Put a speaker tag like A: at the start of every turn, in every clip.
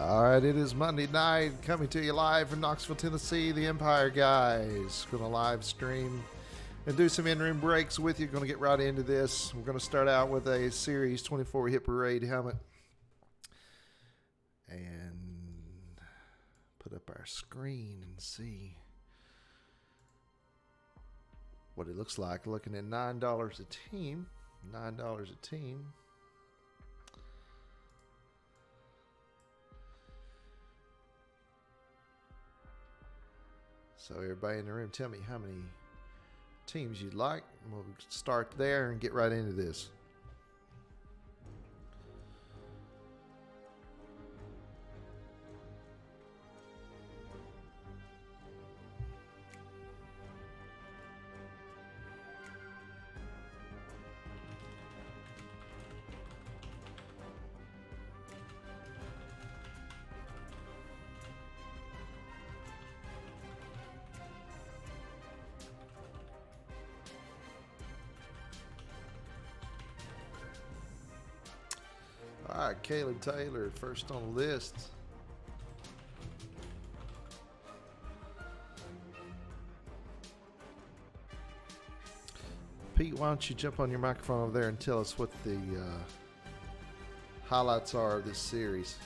A: All right, it is Monday night, coming to you live from Knoxville, Tennessee. The Empire Guys going to live stream and do some in-room breaks with you. Going to get right into this. We're going to start out with a Series 24 Hit Parade helmet and put up our screen and see what it looks like. Looking at $9 a team. $9 a team. So everybody in the room, tell me how many teams you'd like. We'll start there and get right into this. All right, Caleb Taylor, first on the list. Pete, why don't you jump on your microphone over there and tell us what the highlights are of this series?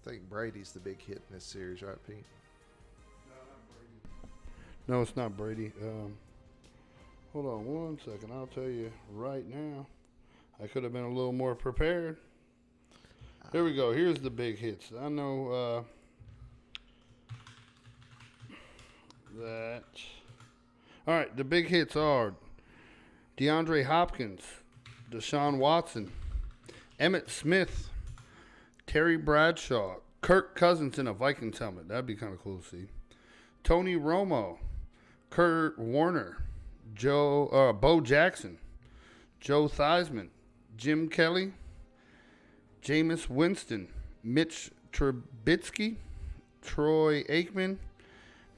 A: I think Brady's the big hit in this series, right, Pete?
B: No, not Brady. No, it's not Brady. Hold on one second. I'll tell you right now. I could have been a little more prepared. Here we go. Here's the big hits. I know that. All right, the big hits are DeAndre Hopkins, Deshaun Watson, Emmitt Smith, Terry Bradshaw, Kirk Cousins in a Vikings helmet. That'd be kind of cool to see. Tony Romo, Kurt Warner, Bo Jackson, Joe Theismann, Jim Kelly, Jameis Winston, Mitch Trubisky, Troy Aikman,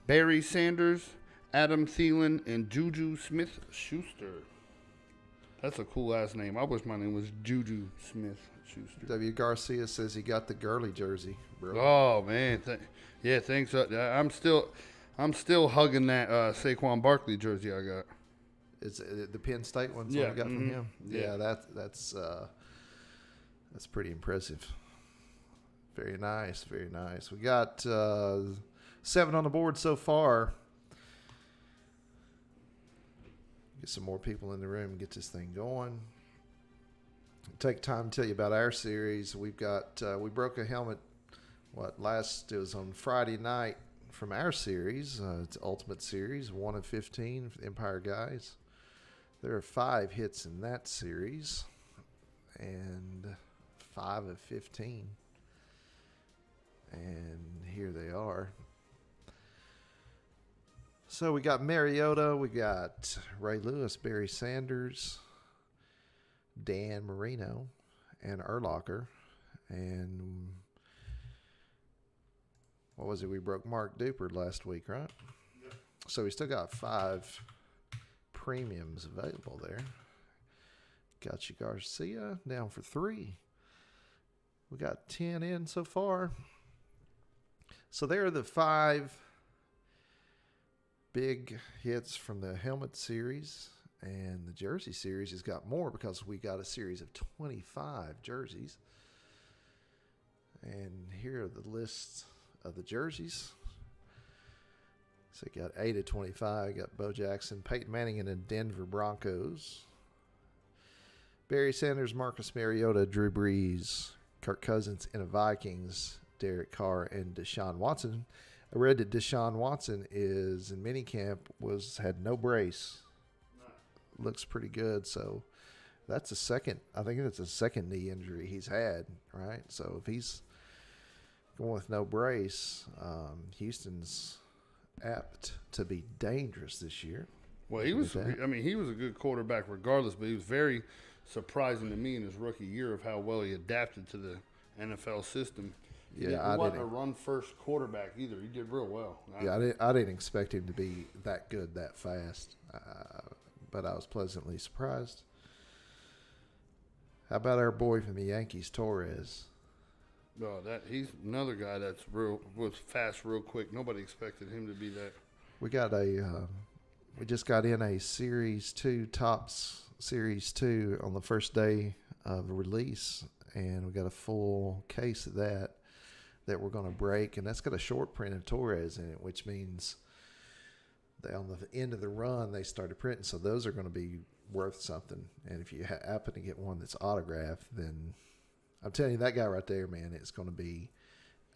B: Barry Sanders, Adam Thielen, and Juju Smith-Schuster. That's a cool ass name. I wish my name was Juju Smith-Schuster.
A: W. Garcia says he got the Gurley jersey, bro.
B: Oh man, thanks. I'm still hugging that Saquon Barkley jersey I got.
A: Is it the Penn State one?
B: Yeah,
A: I got from him.
B: Yeah.
A: That's pretty impressive. Very nice, very nice. We got 7 on the board so far. Get some more people in the room and get this thing going. Take time to tell you about our series. We've got we broke a helmet. It was on Friday night from our series. It's Ultimate Series, 1 of 15 for the Empire Guys. There are 5 hits in that series, and 5 of 15. And here they are. So we got Mariota, we got Ray Lewis, Barry Sanders, Dan Marino, and Urlacher. And what was it? We broke Mark Duper last week, right? Yeah. So we still got 5 premiums available there. Got you Garcia down for 3. We got 10 in so far. So there are the 5 big hits from the helmet series, and the jersey series has got more because we got a series of 25 jerseys. And here are the lists of the jerseys. So you got 8 of 25. You got Bo Jackson, Peyton Manning in the Denver Broncos, Barry Sanders, Marcus Mariota, Drew Brees, Kirk Cousins in the Vikings, Derek Carr, and Deshaun Watson. I read that Deshaun Watson is in minicamp had no brace. Looks pretty good. So that's a second. I think that's a second knee injury he's had, right? So if he's going with no brace, Houston's apt to be dangerous this year.
B: Well, he was a good quarterback regardless, but he was very surprising to me in his rookie year of how well he adapted to the NFL system.
A: Yeah,
B: He
A: I
B: wasn't a
A: didn't.
B: run-first quarterback either. He did real well.
A: Yeah, I didn't expect him to be that good that fast, but I was pleasantly surprised. How about our boy from the Yankees, Torres?
B: No, he's another guy that's was fast real quick. Nobody expected him to be that.
A: We just got in a Series 2, Topps Series 2 on the first day of release, and we got a full case of that we're going to break, and that's got a short print of Torres in it, which means on the end of the run they started printing, so those are going to be worth something. And if you happen to get one that's autographed, then I'm telling you, that guy right there, man, it's going to be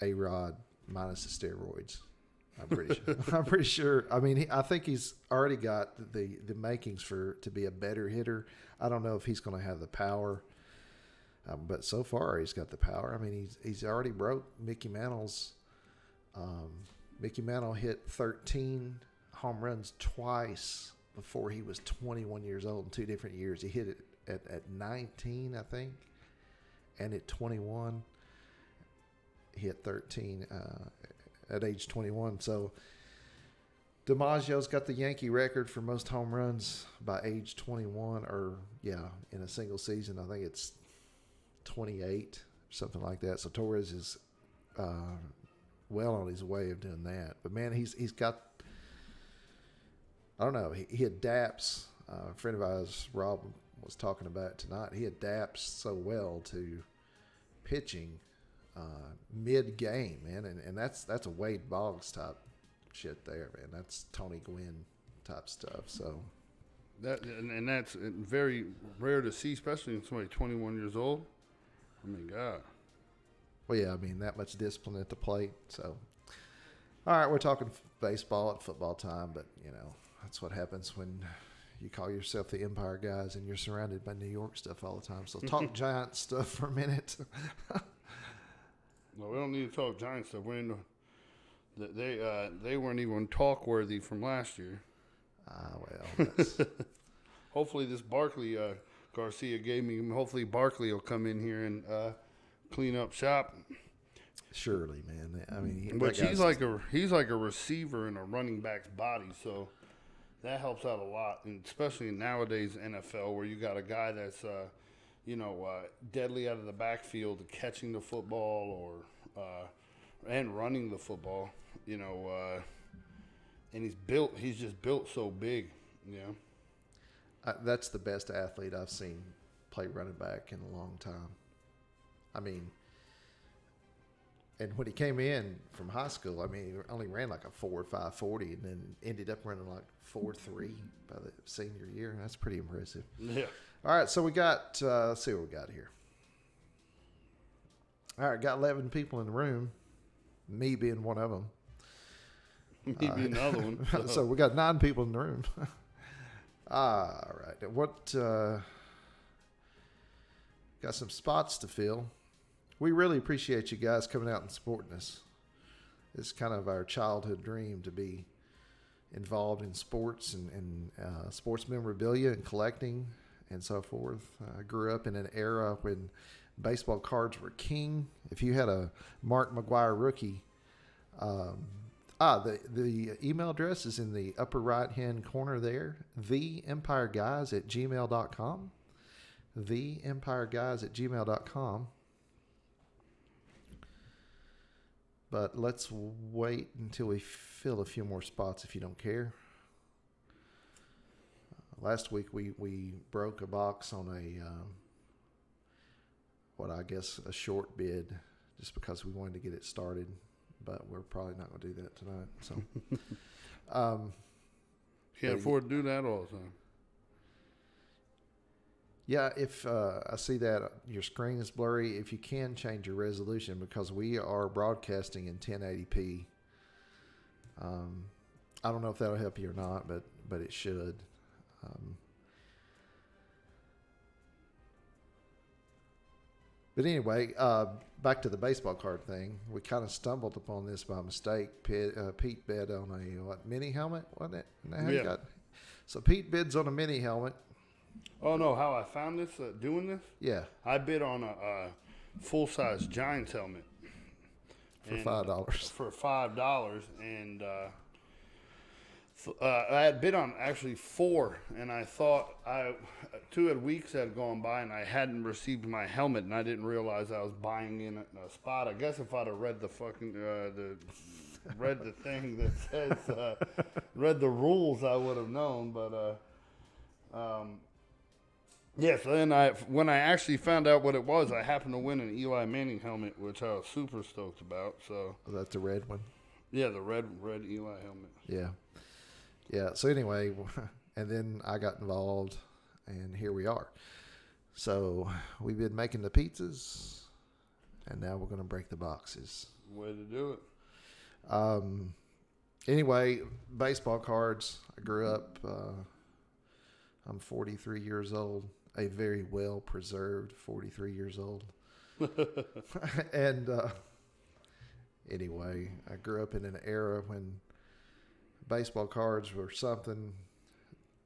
A: A-Rod minus the steroids. I'm pretty sure. I'm pretty sure. I mean, I think he's already got the makings to be a better hitter. I don't know if he's going to have the power. But so far, he's got the power. I mean, he's already broke Mickey Mantle's. Mickey Mantle hit 13 home runs twice before he was 21 years old in 2 different years. He hit it at 19, I think, and at 21. He hit 13 at age 21. So DiMaggio's got the Yankee record for most home runs by age 21, in a single season. I think it's 28, something like that. So Torres is well on his way of doing that. But man, he's got, I don't know, he adapts. A friend of ours, Rob, was talking about it tonight. He adapts so well to pitching mid-game, man, and that's a Wade Boggs type shit there, man. That's Tony Gwynn type stuff. So
B: that's very rare to see, especially in somebody 21 years old. I mean, God.
A: Well, yeah, I mean, that much discipline at the plate. So, all right, we're talking baseball at football time, but, that's what happens when you call yourself the Empire guys and you're surrounded by New York stuff all the time. So talk Giants stuff for a minute.
B: No, we don't need to talk Giants stuff. They weren't even talk worthy from last year.
A: That's...
B: Hopefully this Barkley Garcia gave me. Hopefully Barkley will come in here and clean up shop.
A: Surely, man. I mean,
B: he's like a receiver in a running back's body, so that helps out a lot, and especially in nowadays NFL where you got a guy that's deadly out of the backfield, catching the football and running the football. And he's just built so big.
A: That's the best athlete I've seen play running back in a long time. I mean, and when he came in from high school, I mean, he only ran like a 4.5 40 and then ended up running like 4.3 by the senior year. That's pretty impressive.
B: Yeah.
A: All right, so we got, let's see what we got here. All right, got 11 people in the room, me being one of them.
B: Me being another one.
A: So we got 9 people in the room. All right. Got some spots to fill. We really appreciate you guys coming out and supporting us. It's kind of our childhood dream to be involved in sports and sports memorabilia and collecting and so forth. I grew up in an era when baseball cards were king. If you had a Mark McGwire rookie, the email address is in the upper right-hand corner there, theempireguys@gmail.com. theempireguys@gmail.com. But let's wait until we fill a few more spots if you don't care. Last week we broke a box on a short bid just because we wanted to get it started. But we're probably not going to do that tonight. So,
B: can't afford to do that all the time.
A: Yeah, if I see that your screen is blurry, if you can change your resolution because we are broadcasting in 1080p. I don't know if that'll help you or not, but it should. But anyway, back to the baseball card thing. We kind of stumbled upon this by mistake. Pete bid on a mini helmet, wasn't it?
B: Yeah.
A: So Pete bids on a mini helmet.
B: Oh no! How I found this doing this?
A: Yeah.
B: I bid on a full-size Giants helmet.
A: For $5.
B: For $5, and I had bid on actually 4, and I thought 2 weeks had gone by, and I hadn't received my helmet, and I didn't realize I was buying in a spot. I guess if I'd have read the fucking read the thing that says read the rules, I would have known. But yeah, so then when I actually found out what it was, I happened to win an Eli Manning helmet, which I was super stoked about. So
A: Was that the red one?
B: yeah, the red Eli helmet.
A: Yeah. Yeah. So anyway, and then I got involved, and here we are. So we've been making the pizzas, and now we're going to break the boxes.
B: Way to do it.
A: Anyway, baseball cards. I grew up, I'm 43 years old, a very well preserved 43 years old. And anyway, I grew up in an era when baseball cards were something.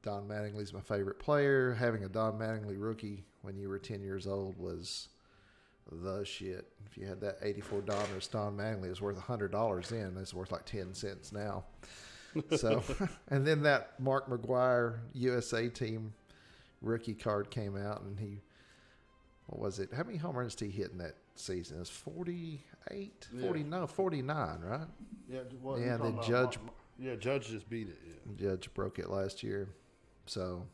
A: Don Mattingly's my favorite player. Having a Don Mattingly rookie when you were 10 years old was the shit. If you had that 84 Donruss Don Mattingly, it was worth $100 then. It's worth like 10 cents now. So, and then that Mark McGwire USA team rookie card came out, and he, what was it? How many home runs did he hit in that season? It was 48, 40, no, 49, right?
B: Yeah,
A: Yeah, and then Judge,
B: Judge just beat it. Yeah.
A: Judge broke it last year. So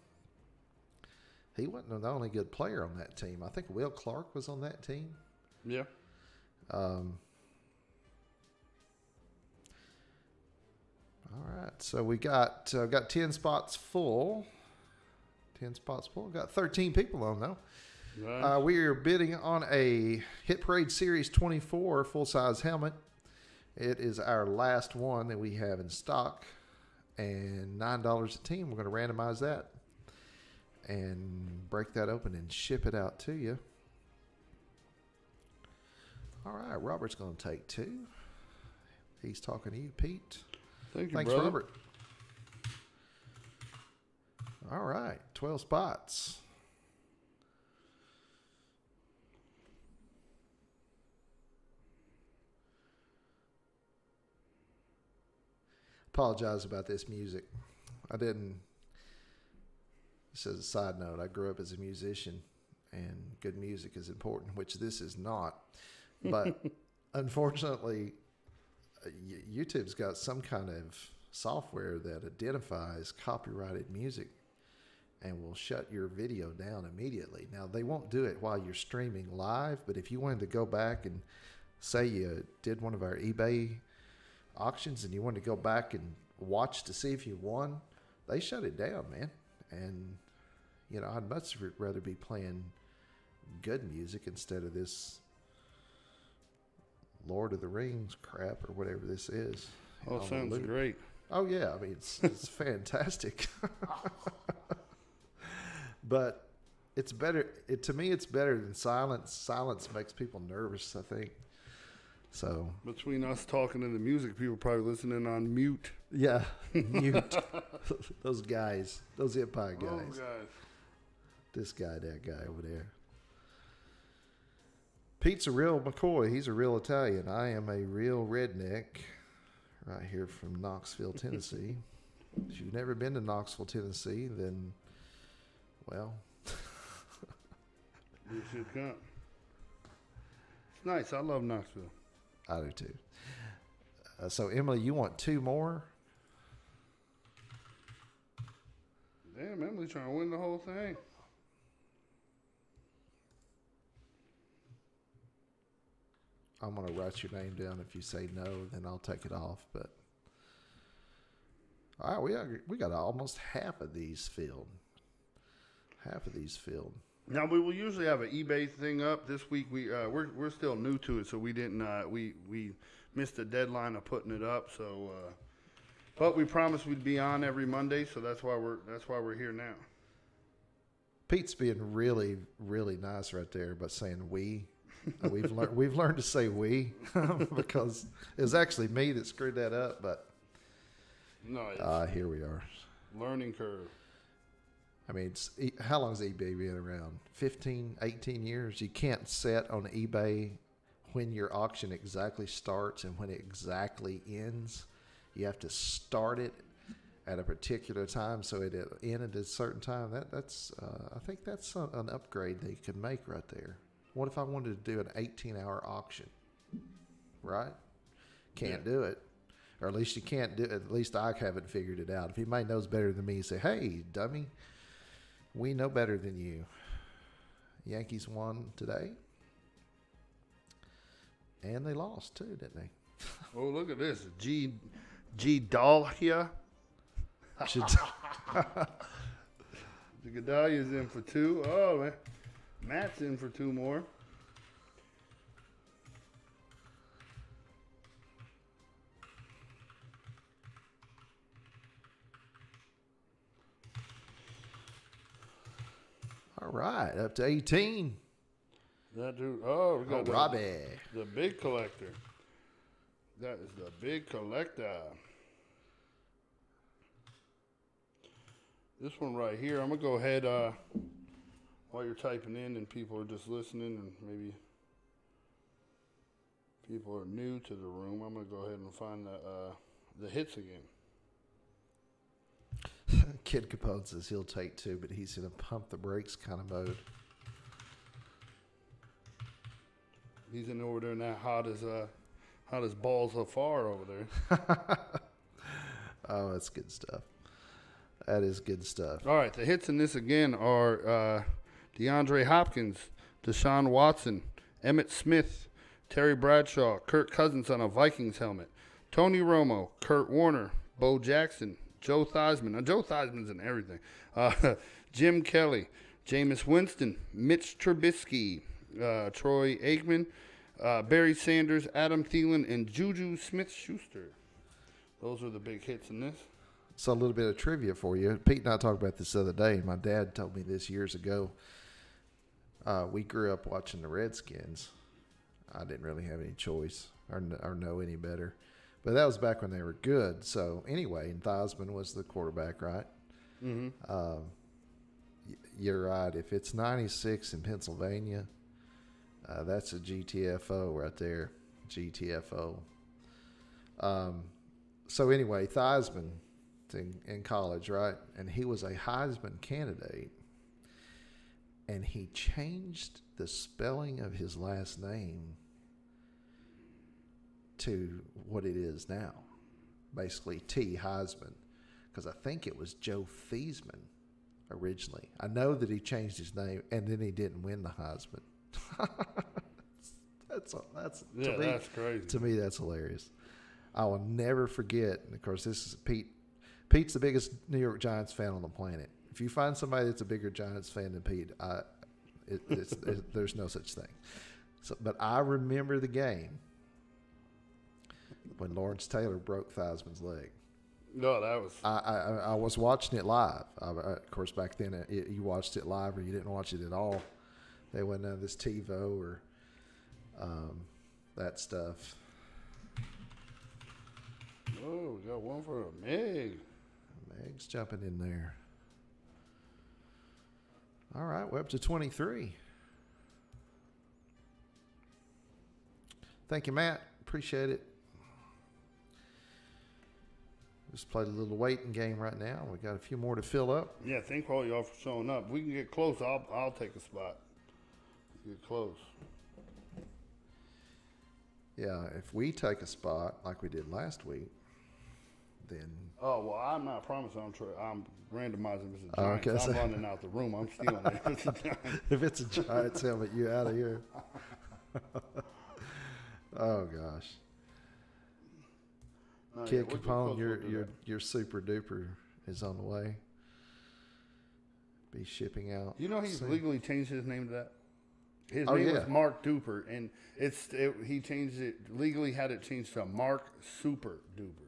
A: he wasn't the only good player on that team. I think Will Clark was on that team.
B: Yeah.
A: All right, so we got 10 spots full. 10 spots full. Got 13 people on though.
B: Nice.
A: We are bidding on a Hit Parade Series 24 full-size helmet. It is our last one that we have in stock, and $9 a team. We're going to randomize that and break that open and ship it out to you. All right, Robert's going to take 2. He's talking to you, Pete.
B: Thank you,
A: Thanks,
B: brother.
A: Robert. All right, 12 spots. Apologize about this music. This is a side note. I grew up as a musician, and good music is important, which this is not. But unfortunately, YouTube's got some kind of software that identifies copyrighted music and will shut your video down immediately. Now, they won't do it while you're streaming live, but if you wanted to go back and say you did one of our eBay auctions and you wanted to go back and watch to see if you won, they shut it down, man. And, you know, I'd much rather be playing good music instead of this Lord of the Rings crap or whatever this is.
B: Oh, sounds great.
A: Oh, yeah. I mean, it's fantastic. But it's better. To me, it's better than silence. Silence makes people nervous, I think. So
B: Between us talking and the music, people probably listening on mute.
A: yeah, mute. Those guys, those hip hop guys.
B: Oh, guys.
A: This guy, that guy over there. Pete's a real McCoy. He's a real Italian. I am a real redneck right here from Knoxville, Tennessee. If you've never been to Knoxville, Tennessee, then, well.
B: You should come. It's nice. I love Knoxville.
A: I do too. So, Emily, you want 2 more?
B: Damn, Emily trying to win the whole thing.
A: I'm going to write your name down. If you say no, then I'll take it off. But all right, we got almost half of these filled.
B: Now we will usually have an eBay thing up this week. We're still new to it, so we didn't we missed the deadline of putting it up. So, but we promised we'd be on every Monday, so that's why we're here now.
A: Pete's being really, really nice right there by saying we. We've learned to say we because it was actually me that screwed that up. But
B: No,
A: here we are.
B: learning curve.
A: I mean, how long has eBay been around? 15, 18 years. You can't set on eBay when your auction exactly starts and when it exactly ends. You have to start it at a particular time, so it ended at a certain time. That's I think that's an upgrade they could make right there. What if I wanted to do an 18-hour auction? Right? Can't do it. Or at least you can't do it. At least I haven't figured it out. If anybody knows better than me, say, hey, dummy, we know better than you. Yankees won today. And they lost, too, didn't they?
B: Oh, look at this. G. Dahlia.
A: Should
B: The Gedalia's in for 2. Oh, man. Matt's in for 2 more.
A: All right, up to 18.
B: That dude. Oh, we got
A: Robbie.
B: the big collector. That is the big collector. This one right here, I'm going to go ahead while you're typing in and people are just listening and maybe people are new to the room. I'm going to go ahead and find the hits again.
A: Kid Capone says he'll take 2, but he's in a pump the brakes kind of mode.
B: He's in over there in that hot as balls so far over there.
A: Oh, that's good stuff. That is good stuff.
B: All right, the hits in this again are DeAndre Hopkins, Deshaun Watson, Emmitt Smith, Terry Bradshaw, Kirk Cousins on a Vikings helmet, Tony Romo, Kurt Warner, Bo Jackson, Joe Theismann. Now, Joe Theismann's in everything. Jim Kelly, Jameis Winston, Mitch Trubisky, Troy Aikman, Barry Sanders, Adam Thielen, and Juju Smith-Schuster. Those are the big hits in this.
A: So a little bit of trivia for you. Pete and I talked about this the other day. My dad told me this years ago. We grew up watching the Redskins. I didn't really have any choice or know any better. But that was back when they were good. So anyway, and Theismann was the quarterback, right? Mm-hmm. You're right. If it's 96 in Pennsylvania, that's a GTFO right there. GTFO. So anyway, Theismann in college, right? And he was a Heisman candidate. And he changed the spelling of his last name to what it is now. Basically, T. Heisman. Because I think it was Joe Theismann originally. I know that he changed his name, and then he didn't win the Heisman. That's
B: crazy.
A: To me, that's hilarious. I will never forget. And of course, this is Pete. Pete's the biggest New York Giants fan on the planet. If you find somebody that's a bigger Giants fan than Pete, there's no such thing. So, but I remember the game when Lawrence Taylor broke Theismann's leg.
B: No, that was.
A: I was watching it live. Of course, back then you watched it live or you didn't watch it at all. They went none of this TiVo or that stuff.
B: Oh, we got one for a Meg.
A: Meg's jumping in there. All right, we're up to 23. Thank you, Matt. Appreciate it. Just played a little waiting game right now. We got a few more to fill up.
B: Yeah, thank all y'all for showing up. We can get close. I'll take a spot. Get close.
A: Yeah, if we take a spot like we did last week, then.
B: Oh well, I'm not promising. I'm randomizing if it's a Giants.
A: Okay,
B: I'm running out the room. I'm stealing it. If it's a Giants.
A: If it's a Giants helmet, you out of here. Oh gosh.
B: No,
A: Kid
B: yeah,
A: Capone, your super duper is on the way. Be shipping out.
B: You know he's
A: soon.
B: legally changed his name to that. His name was Mark Duper, and he changed it legally. Had it changed to Mark Super Duper.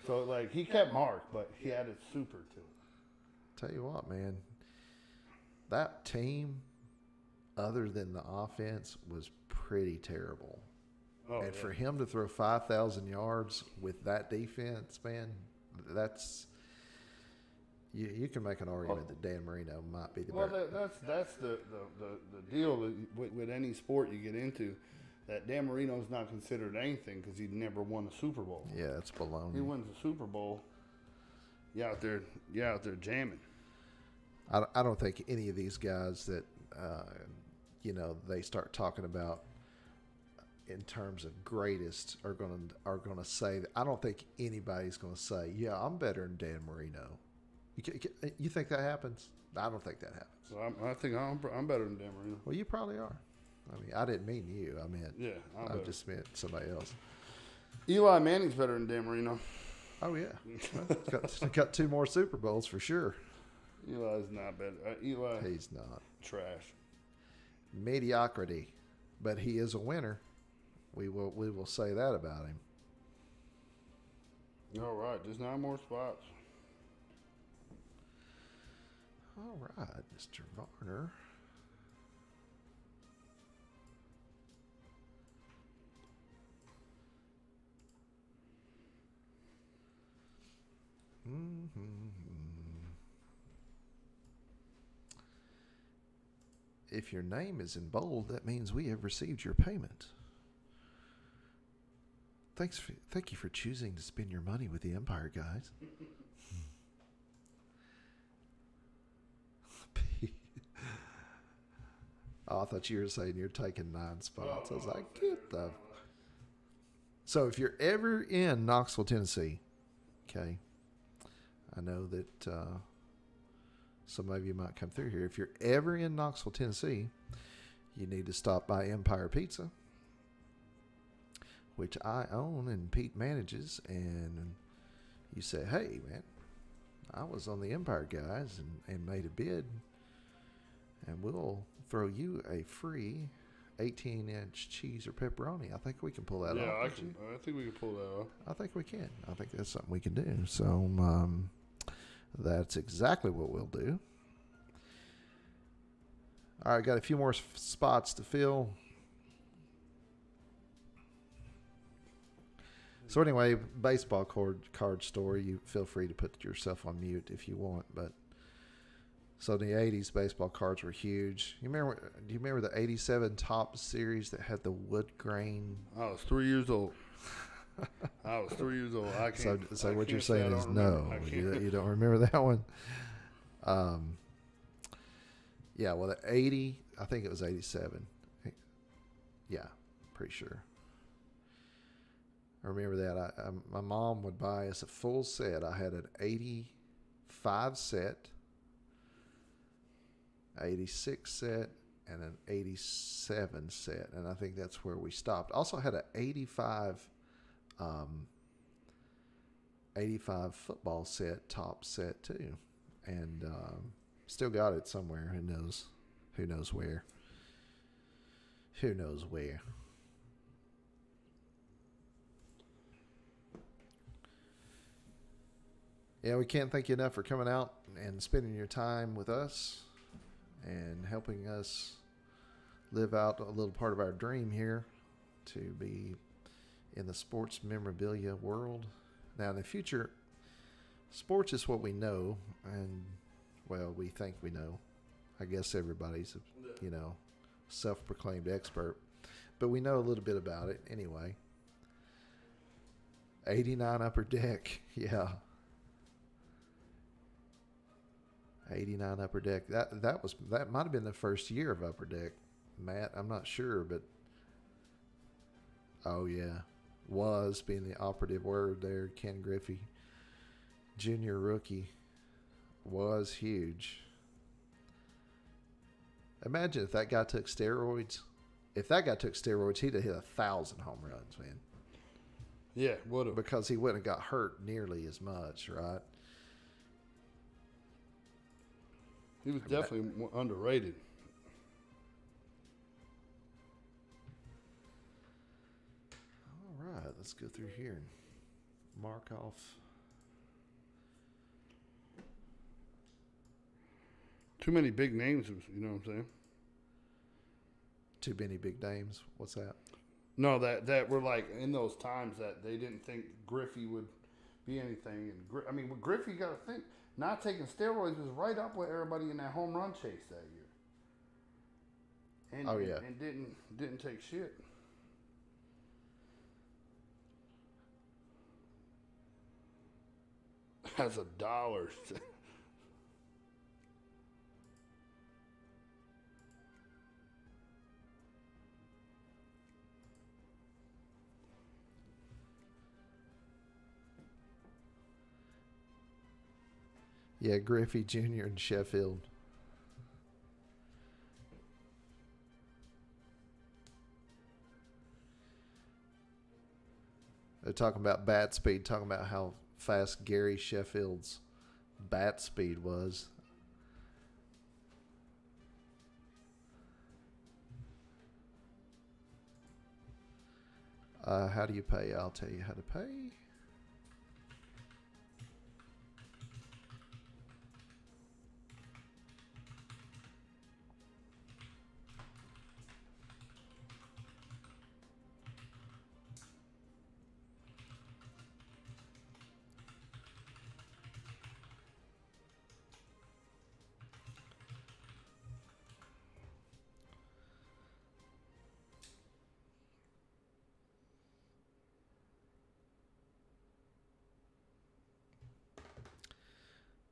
B: So like he kept Mark, but he added Super to it.
A: Tell you what, man, that team, other than the offense, was pretty terrible.
B: Oh,
A: and
B: yeah.
A: for him to throw 5,000 yards with that defense, man, that's You can make an argument that Dan Marino might be the
B: Well,
A: better.
B: that's the deal with any sport you get into. That Dan Marino's not considered anything because he never won a Super Bowl.
A: Yeah, it's
B: He
A: baloney.
B: wins a Super Bowl. You out there jamming.
A: I don't think any of these guys that they start talking about in terms of greatest are gonna say that. I don't think anybody's gonna say, yeah, I'm better than Dan Marino. You think that happens? I don't think that happens.
B: So I think I'm better than Dan Marino.
A: Well, you probably are. I mean, I didn't mean you. I meant I
B: better.
A: just meant somebody else.
B: Eli Manning's better than Dan Marino.
A: Oh yeah, got 2 more Super Bowls for sure.
B: Eli's not better. Eli,
A: He's not.
B: trash.
A: Mediocrity, but he is a winner. We will say that about him.
B: All right, just 9 more spots.
A: All right, Mr. Varner. If your name is in bold, that means we have received your payment. Thank you for choosing to spend your money with the Empire guys. Oh, I thought you were saying you're taking 9 spots. I was like, get the. So if you're ever in Knoxville, Tennessee, okay, I know that some of you might come through here. If you're ever in Knoxville, Tennessee, you need to stop by Empire Pizza, which I own and Pete manages. And you say, hey, man, I was on the Empire guys and made a bid, and we'll throw you a free 18-inch cheese or pepperoni. I think we can pull that off.
B: Yeah, I think we can pull that off.
A: I think we can. I think that's something we can do. So that's exactly what we'll do. All right, got a few more spots to fill. So anyway, baseball card story. You feel free to put yourself on mute if you want. But so in the 80s, baseball cards were huge. Do you remember the 87 Top Series that had the wood grain?
B: I was 3 years old. I can't.
A: So
B: I
A: what you're
B: can't say I
A: saying is
B: don't
A: no,
B: remember. I can't.
A: you don't remember that one. Yeah, well, the 80, I think it was 87. Yeah, pretty sure. I remember that. My mom would buy us a full set. I had an 85 set, 86 set, and an 87 set, and I think that's where we stopped. Also had an 85 football set, top set too, and still got it somewhere. Who knows where. Yeah, we can't thank you enough for coming out and spending your time with us and helping us live out a little part of our dream here to be in the sports memorabilia world. Now, in the future, sports is what we know, and, well, we think we know. I guess everybody's, self-proclaimed expert. But we know a little bit about it anyway. 89 Upper Deck, yeah. 89 Upper Deck. That might have been the first year of Upper Deck, Matt. I'm not sure, but oh yeah, was being the operative word there. Ken Griffey, junior rookie, was huge. Imagine if that guy took steroids. If that guy took steroids, he'd have hit 1,000 home runs, man.
B: Yeah, would have.
A: Because he wouldn't have got hurt nearly as much, right?
B: He was definitely underrated.
A: All right, let's go through here and mark off.
B: Too many big names, you know what I'm saying?
A: Too many big names. What's that?
B: No, that were like in those times that they didn't think Griffey would be anything. And with Griffey, you got to think not taking steroids, was right up with everybody in that home run chase that year. And,
A: Oh, yeah.
B: and didn't take shit. That's $1.
A: Yeah, Griffey Jr. in Sheffield. They're talking about bat speed, talking about how fast Gary Sheffield's bat speed was. How do you pay? I'll tell you how to pay.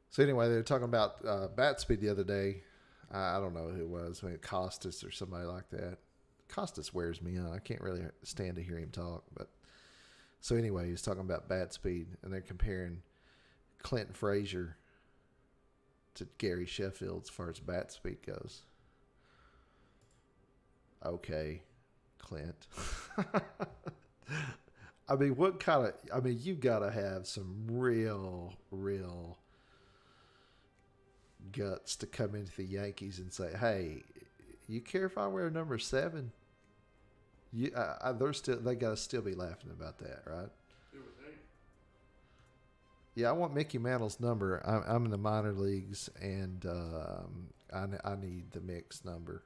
A: So anyway, they were talking about bat speed the other day. I don't know who it was, maybe Costas or somebody like that. Costas wears me out. I can't really stand to hear him talk. But so anyway, he was talking about bat speed, and they're comparing Clinton Frazier to Gary Sheffield as far as bat speed goes. Okay, Clint. I mean, what kind of? I mean, you got to have some real guts to come into the Yankees and say, "Hey, you care if I wear number 7?" They got to still be laughing about that, right? Yeah, I want Mickey Mantle's number. I'm in the minor leagues, and I need the mixed number.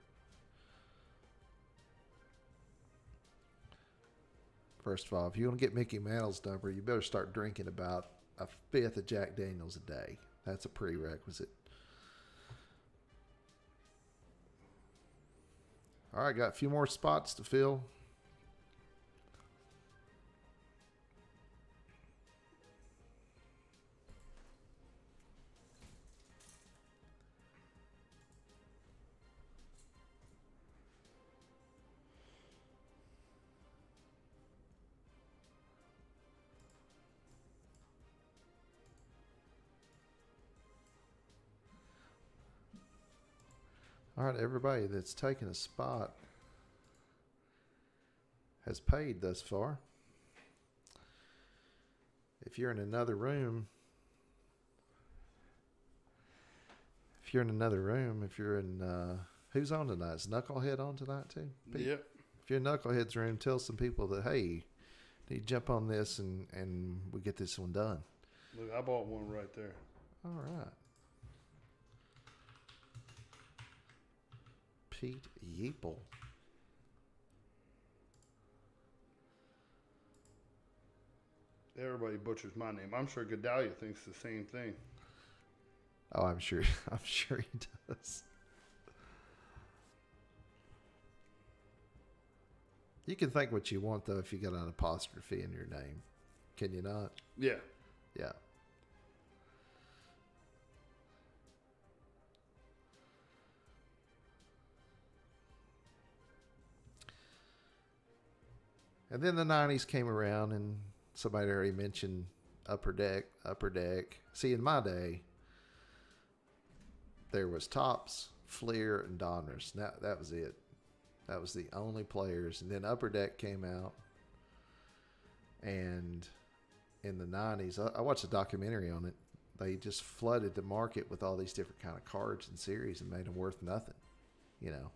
A: First of all, if you want to get Mickey Mantle's number, you better start drinking about a fifth of Jack Daniels a day. That's a prerequisite. All right, got a few more spots to fill. All right, everybody that's taken a spot has paid thus far. If you're in another room, if you're in, who's on tonight? Is Knucklehead on tonight too? Pete?
B: Yep.
A: If you're in Knucklehead's room, tell some people that, hey, you need to jump on this and we get this one done.
B: Look, I bought one right there.
A: All right. Pete Yeeple.
B: Everybody butchers my name. I'm sure Gedalia thinks the same thing.
A: Oh, I'm sure he does. You can think what you want though if you got an apostrophe in your name. Can you not?
B: Yeah.
A: Yeah. And then the 90s came around, and somebody already mentioned Upper Deck. See, in my day, there was Topps, Fleer, and Donruss. That was it. That was the only players. And then Upper Deck came out. And in the 90s, I watched a documentary on it. They just flooded the market with all these different kind of cards and series and made them worth nothing, you know.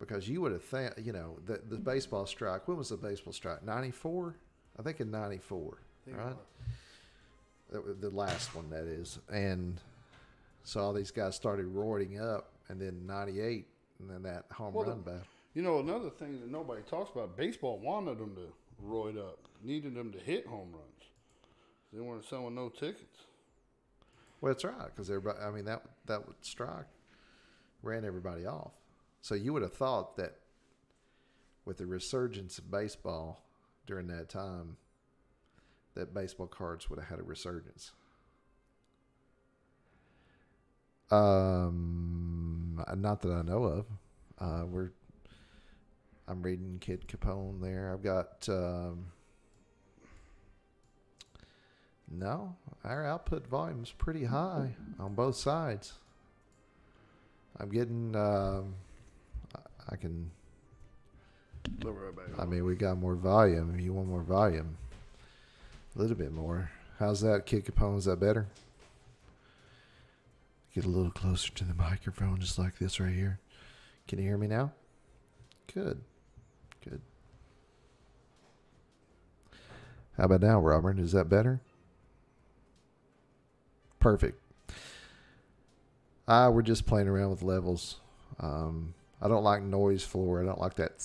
A: Because you would have thought, you know, the baseball strike. When was the baseball strike? 94? I think in 94, right? The last one, that is. And so all these guys started roiding up, and then 98, and then that home run battle.
B: You know, another thing that nobody talks about, baseball wanted them to roid up, needed them to hit home runs. They weren't selling no tickets.
A: Well, that's right, because everybody. I mean, that would strike ran everybody off. So you would have thought that with the resurgence of baseball during that time, that baseball cards would have had a resurgence. Not that I know of. I'm reading Kid Capone there. I've got no. Our output volume's pretty high on both sides. I'm getting. I can. I mean, we got more volume. If you want more volume, a little bit more. How's that, Kid Capone? Is that better? Get a little closer to the microphone, just like this right here. Can you hear me now? Good. Good. How about now, Robert? Is that better? Perfect. We're just playing around with levels. I don't like noise floor. I don't like that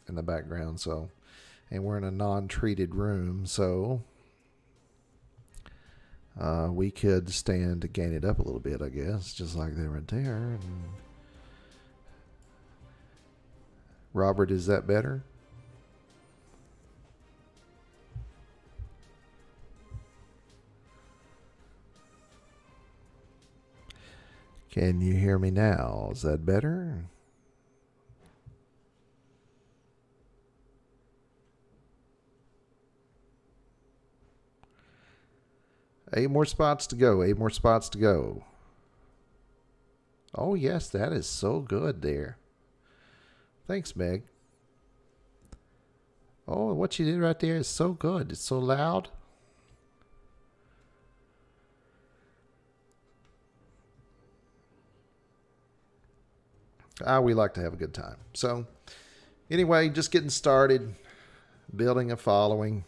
A: in the background. So, and we're in a non-treated room, so we could stand to gain it up a little bit, I guess, just like they right there. And Robert, is that better? Can you hear me now? Is that better? Eight more spots to go. 8 more spots to go. Oh, yes, that is so good there. Thanks, Meg. Oh, what you did right there is so good. It's so loud. We like to have a good time. So, anyway, just getting started, building a following.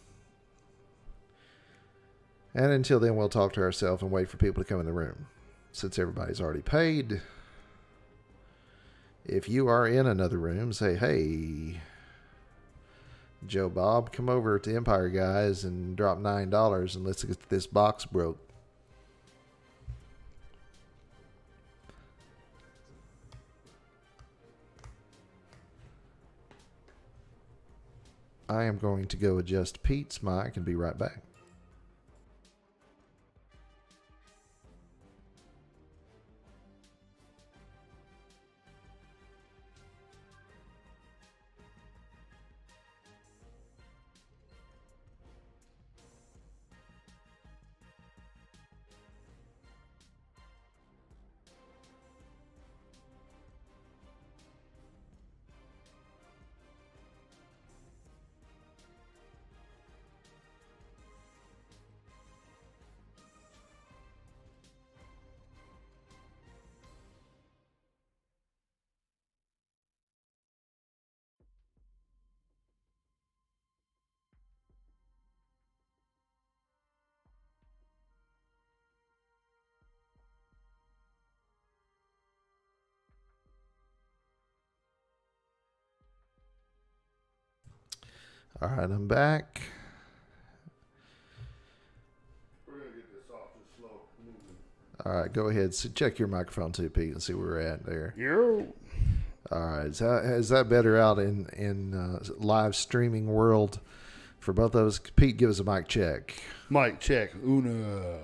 A: And until then, we'll talk to ourselves and wait for people to come in the room. Since everybody's already paid, if you are in another room, say, hey, Joe Bob, come over to Empire Guys and drop $9 and let's get this box broke. I am going to go adjust Pete's mic and be right back. All right, I'm back.
B: We're going to get this off this slow moving.
A: All right, go ahead. So check your microphone too, Pete, and see where we're at there.
B: Yo.
A: All right, is that better out in live streaming world for both of us? Pete, give us a mic check.
B: Mic check. Uno.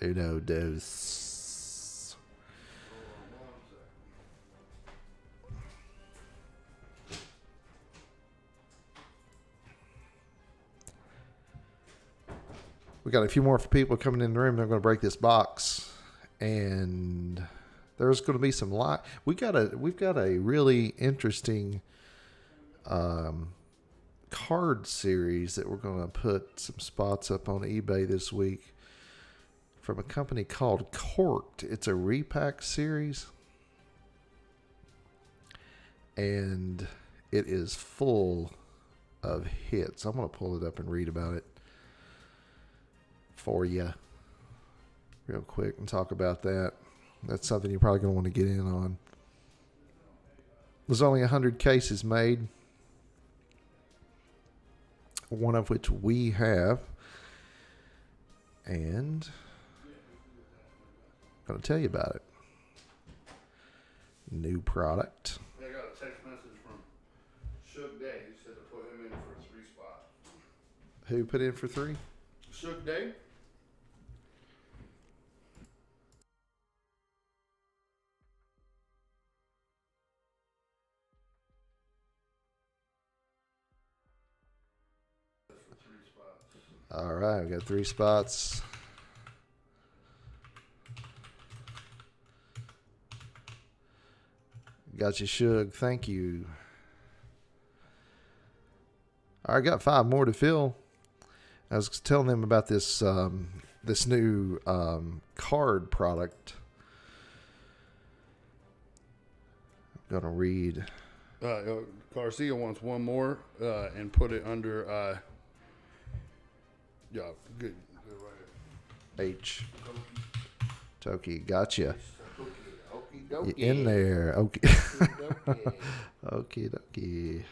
A: Uno, dos. We got a few more people coming in the room. They're going to break this box, and there's going to be some live. We've got a really interesting card series that we're going to put some spots up on eBay this week from a company called Corked. It's a repack series, and it is full of hits. I'm going to pull it up and read about it for you real quick and talk about that. That's something you're probably going to want to get in on. There's only 100 cases made, one of which we have. And I'm going to tell you about it. New product.
B: I got a text message from Suge Day. He said to put him in for a 3 spot.
A: Who put in for 3?
B: Suge Day? For 3 spots.
A: All right, we got 3 spots. Got you, Suge. Thank you. All right, got 5 more to fill. I was telling them about this this new card product. I'm gonna read.
B: Garcia wants one more and put it under. Yeah, good right
A: H. Toki, gotcha.
B: here.
A: You in there? Okay. Okie dokie.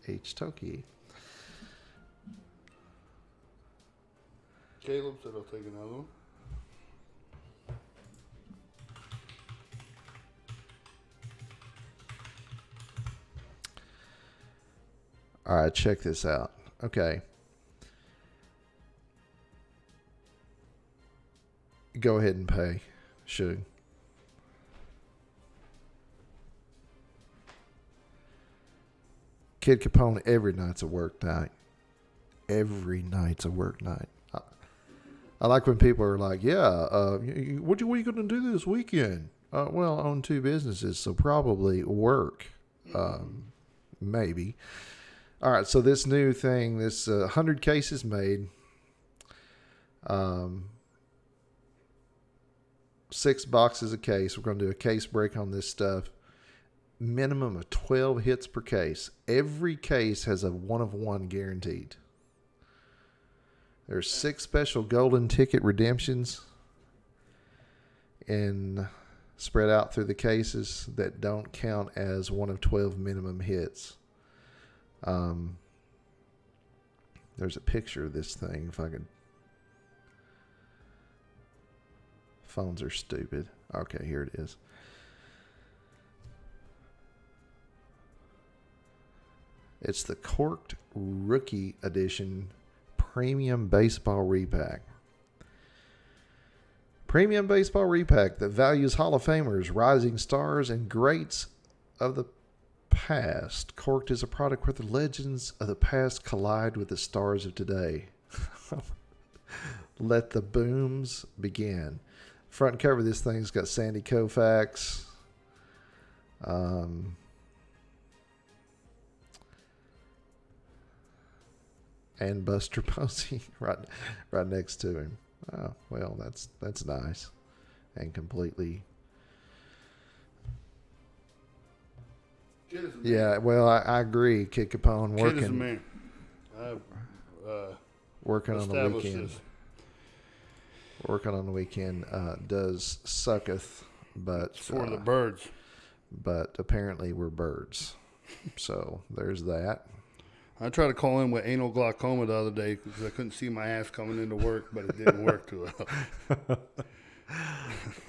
A: H Toki.
B: Caleb said I'll take another one.
A: All right, check this out. Okay. Go ahead and pay. Should. Kid Capone, every night's a work night. Every night's a work night. I like when people are like, yeah, what are you going to do this weekend? Well, I own 2 businesses, so probably work. Maybe. All right, so this new thing, this 100 cases made. 6 boxes a case. We're going to do a case break on this stuff. Minimum of 12 hits per case. Every case has a 1 of 1 guaranteed. There's 6 special golden ticket redemptions and spread out through the cases that don't count as 1 of 12 minimum hits. There's a picture of this thing. If I could. Phones are stupid. Okay, here it is. It's the Corked Rookie Edition Premium Baseball Repack. Premium Baseball Repack that values Hall of Famers, rising stars, and greats of the past. Corked is a product where the legends of the past collide with the stars of today. Let the booms begin. Front cover of this thing's got Sandy Koufax. And Buster Posey right next to him. Oh, well, that's nice. And completely. Yeah, well, I agree. Kid Capone
B: Kid is a man.
A: Working on the
B: established
A: weekend.
B: this.
A: Working on the weekend does sucketh, but
B: It's for the birds.
A: But apparently we're birds. So there's that.
B: I tried to call in with anal glaucoma the other day because I couldn't see my ass coming into work, but it didn't work too well.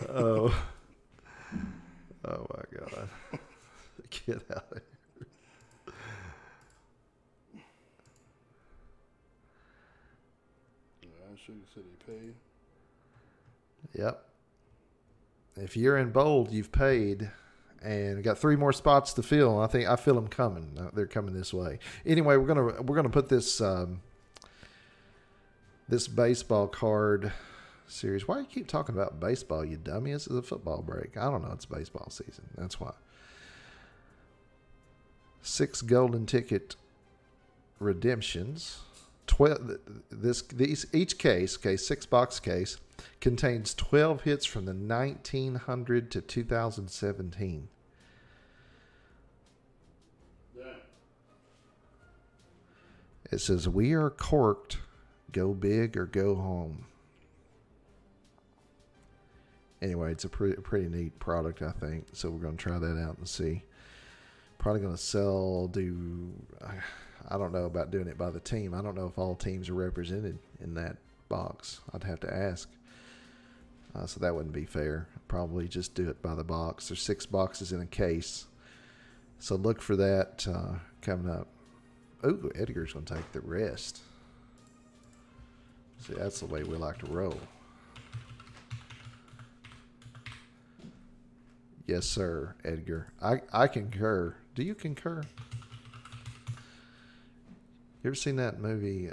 A: Oh my God. Get out of here.
B: I should have said he paid.
A: Yep. If you're in bold, you've paid. And got 3 more spots to fill. I feel them coming. They're coming this way. Anyway, we're gonna put this this baseball card series. Why do you keep talking about baseball, you dummy? This is a football break. I don't know. It's baseball season. That's why. 6 golden ticket redemptions. 12. Each case, 6-box case, contains 12 hits from the 1900 to 2017.
B: Yeah.
A: It says, "We are corked. Go big or go home." Anyway, it's a pretty neat product, I think. So we're going to try that out and see. Probably going to I don't know about doing it by the team. I don't know if all teams are represented in that box. I'd have to ask. So that wouldn't be fair. I'd probably just do it by the box. There's 6 boxes in a case. So look for that coming up. Ooh, Edgar's going to take the rest. See, that's the way we like to roll. Yes, sir, Edgar. I concur. Do you concur? You ever seen that movie?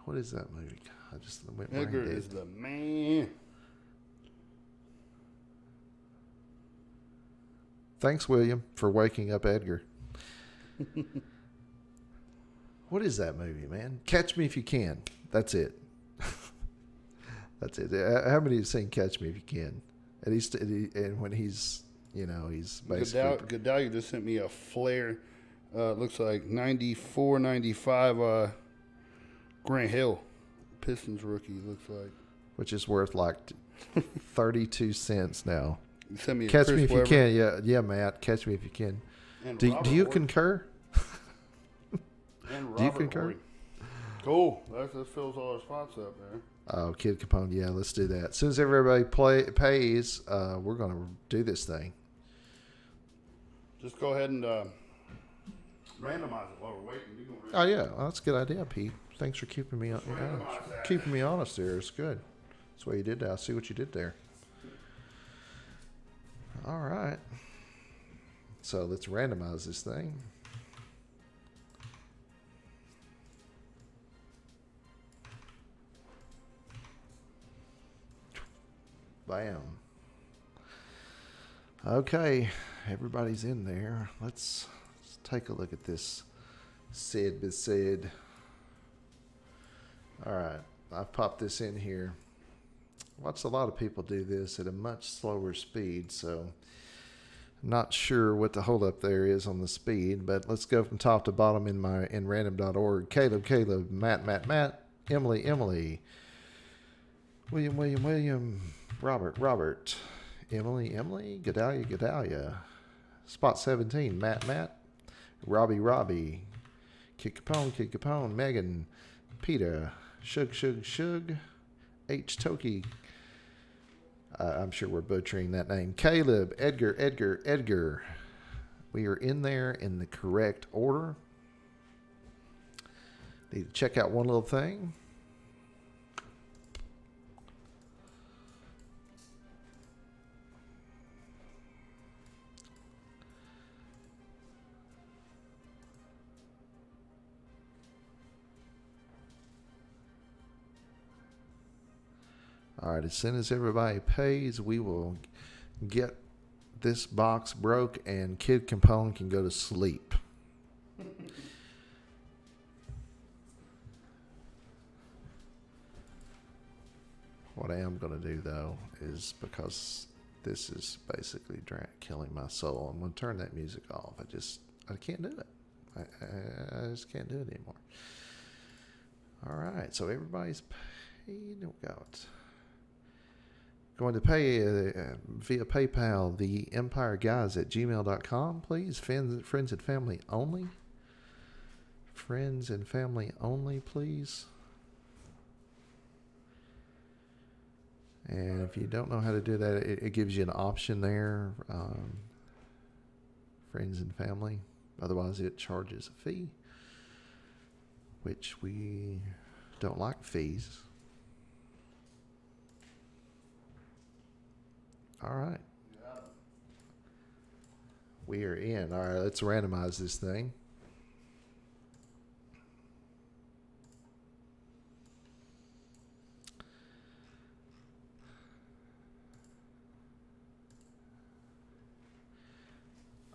A: What is that movie? I just went
B: Edgar is the man.
A: Thanks, William, for waking up Edgar. What is that movie, man? Catch Me If You Can. That's it. That's it. How many have seen Catch Me If You Can? And when he's, he's basically...
B: Goodell just sent me a flare. Looks like 94, 95 Grant Hill. Pistons rookie, looks like.
A: Which is worth like 32 cents now.
B: You sent me a
A: Catch
B: Chris
A: Me If
B: Webber.
A: You Can. Yeah, Matt. Catch Me If You Can. Do you concur?
B: And
A: Do you
B: Robert
A: concur?
B: Horry. Cool. That fills all our spots up there.
A: Oh, Kid Capone. Yeah, let's do that. As soon as everybody pays, we're going to do this thing.
B: Just go ahead and randomize it while we're waiting. You can
A: Oh, yeah. Well, that's a good idea, Pete. Thanks for keeping me keeping me honest there. It's good. That's what you did there. I see what you did there. All right. So let's randomize this thing. Bam. Okay, everybody's in there. Let's take a look at this Sid Besid. All right, I've popped this in here. Watched a lot of people do this at a much slower speed, so I'm not sure what the holdup there is on the speed, but let's go from top to bottom in random.org. Caleb, Matt, Emily, William, Robert, Emily, Gedalia, Spot 17, Matt, Robbie, Kid Capone, Megan, Peter, Shug, H. Toki. I'm sure we're butchering that name. Caleb, Edgar. We are in there in the correct order. Need to check out one little thing. All right, as soon as everybody pays, we will get this box broke and Kid Capone can go to sleep. What I am going to do, though, is because this is basically killing my soul, I'm going to turn that music off. I can't do it. I just can't do it anymore. All right, so everybody's paid. We got... Going to pay via PayPal, the empireguys@gmail.com, please. Friends and family only. Friends and family only, please. And if you don't know how to do that, it gives you an option there. Friends and family. Otherwise, it charges a fee, which we don't like fees. All right. We are in. All right, let's randomize this thing.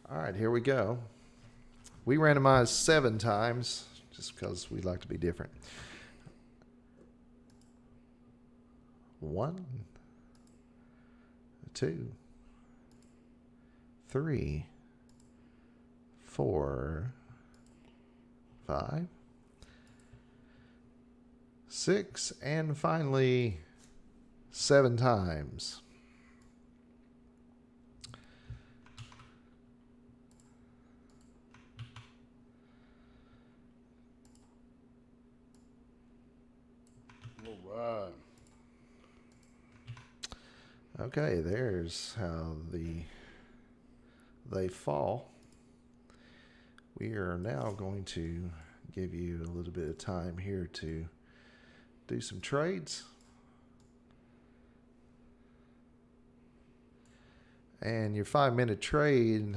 A: All right, here we go. We randomized 7 times just because we like to be different. 1, 2, 3, 4, 5, 6, and finally 7 times.
B: right.
A: Okay, there's how they fall. We are now going to give you a little bit of time here to do some trades. And your 5-minute trade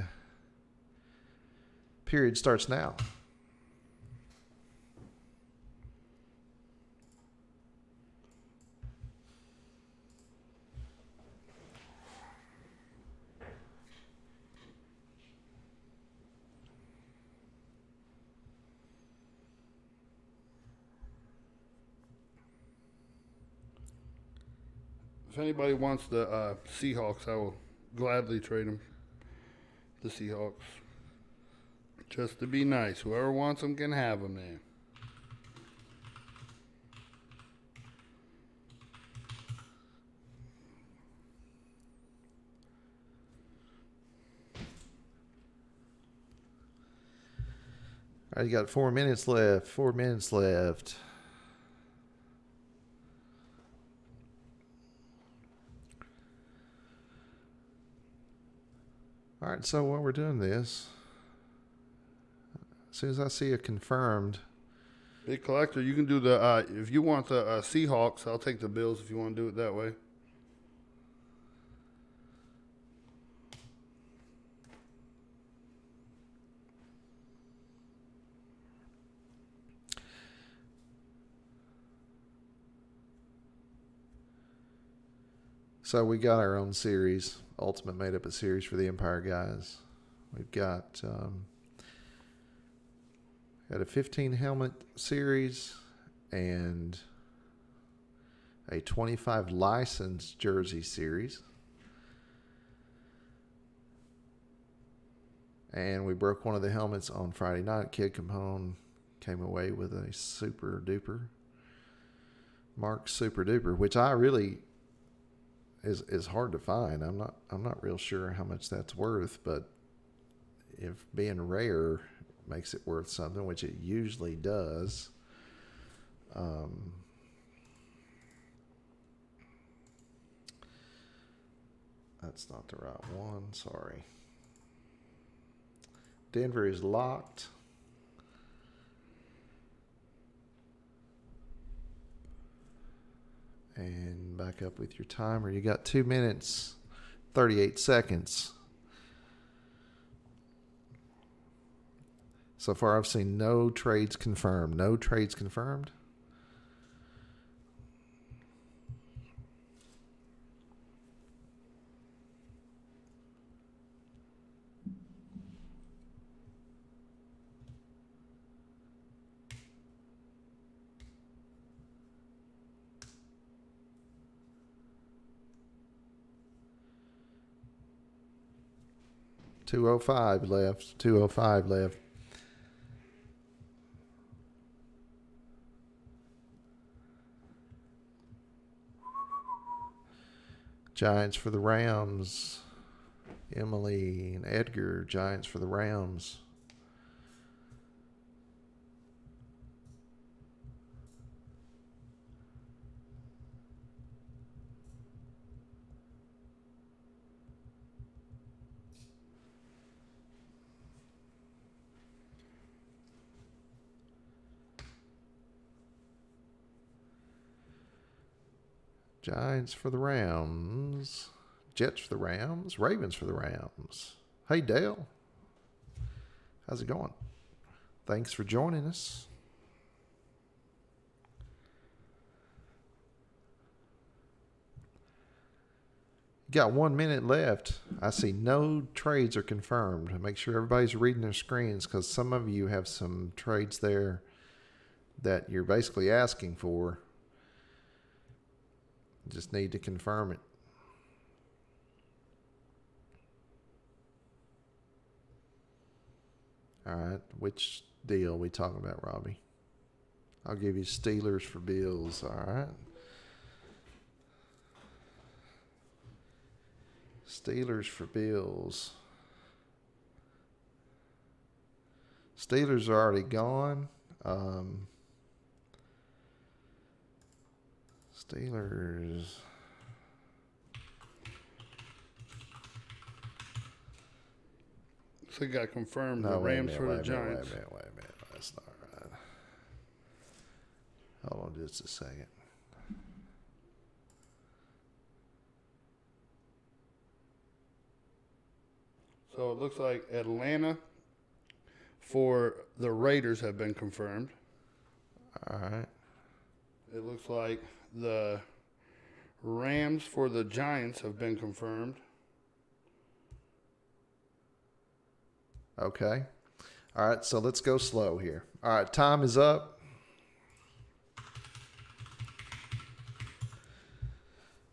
A: period starts now.
B: If anybody wants the Seahawks, I will gladly trade them. The Seahawks. Just to be nice. Whoever wants them can have them there.
A: All right, you got 4 minutes left. 4 minutes left. All right, so while we're doing this, as soon as I see a confirmed,
B: Big collector, you can do the, if you want the Seahawks, I'll take the Bills if you want to do it that way.
A: so we got our own series. Ultimate made up a series for the Empire guys. We've got a 15 helmet series and a 25 licensed jersey series. And we broke one of the helmets on Friday night. Kid Capone came away with a Super Duper. Mark Super Duper, which I really is hard to find. I'm not real sure how much that's worth, but if being rare makes it worth something, which it usually does. That's not the right one. Sorry. Denver is locked. And back up with your timer. You got 2 minutes, 38 seconds. So far, I've seen no trades confirmed. No trades confirmed. $205 left. $205 left. Giants for the Rams. Emily and Edgar, Giants for the Rams. Giants for the Rams. Jets for the Rams. Ravens for the Rams. Hey, Dale. How's it going? Thanks for joining us. Got 1 minute left. I see no trades are confirmed. Make sure everybody's reading their screens because some of you have some trades there that you're basically asking for. Just need to confirm it. All right. Which deal are we talking about, Robbie? I'll give you Steelers for Bills. All right. Steelers for Bills. Steelers are already gone. Steelers.
B: So got confirmed
A: No,
B: the
A: wait a
B: Rams
A: minute,
B: for
A: wait
B: the
A: a minute,
B: Giants.
A: Wait a minute. That's not right. Hold on just a second.
B: So it looks like Atlanta for the Raiders have been confirmed.
A: All right.
B: It looks like the Rams for the Giants have been confirmed.
A: Okay. All right, so let's go slow here. All right, time is up.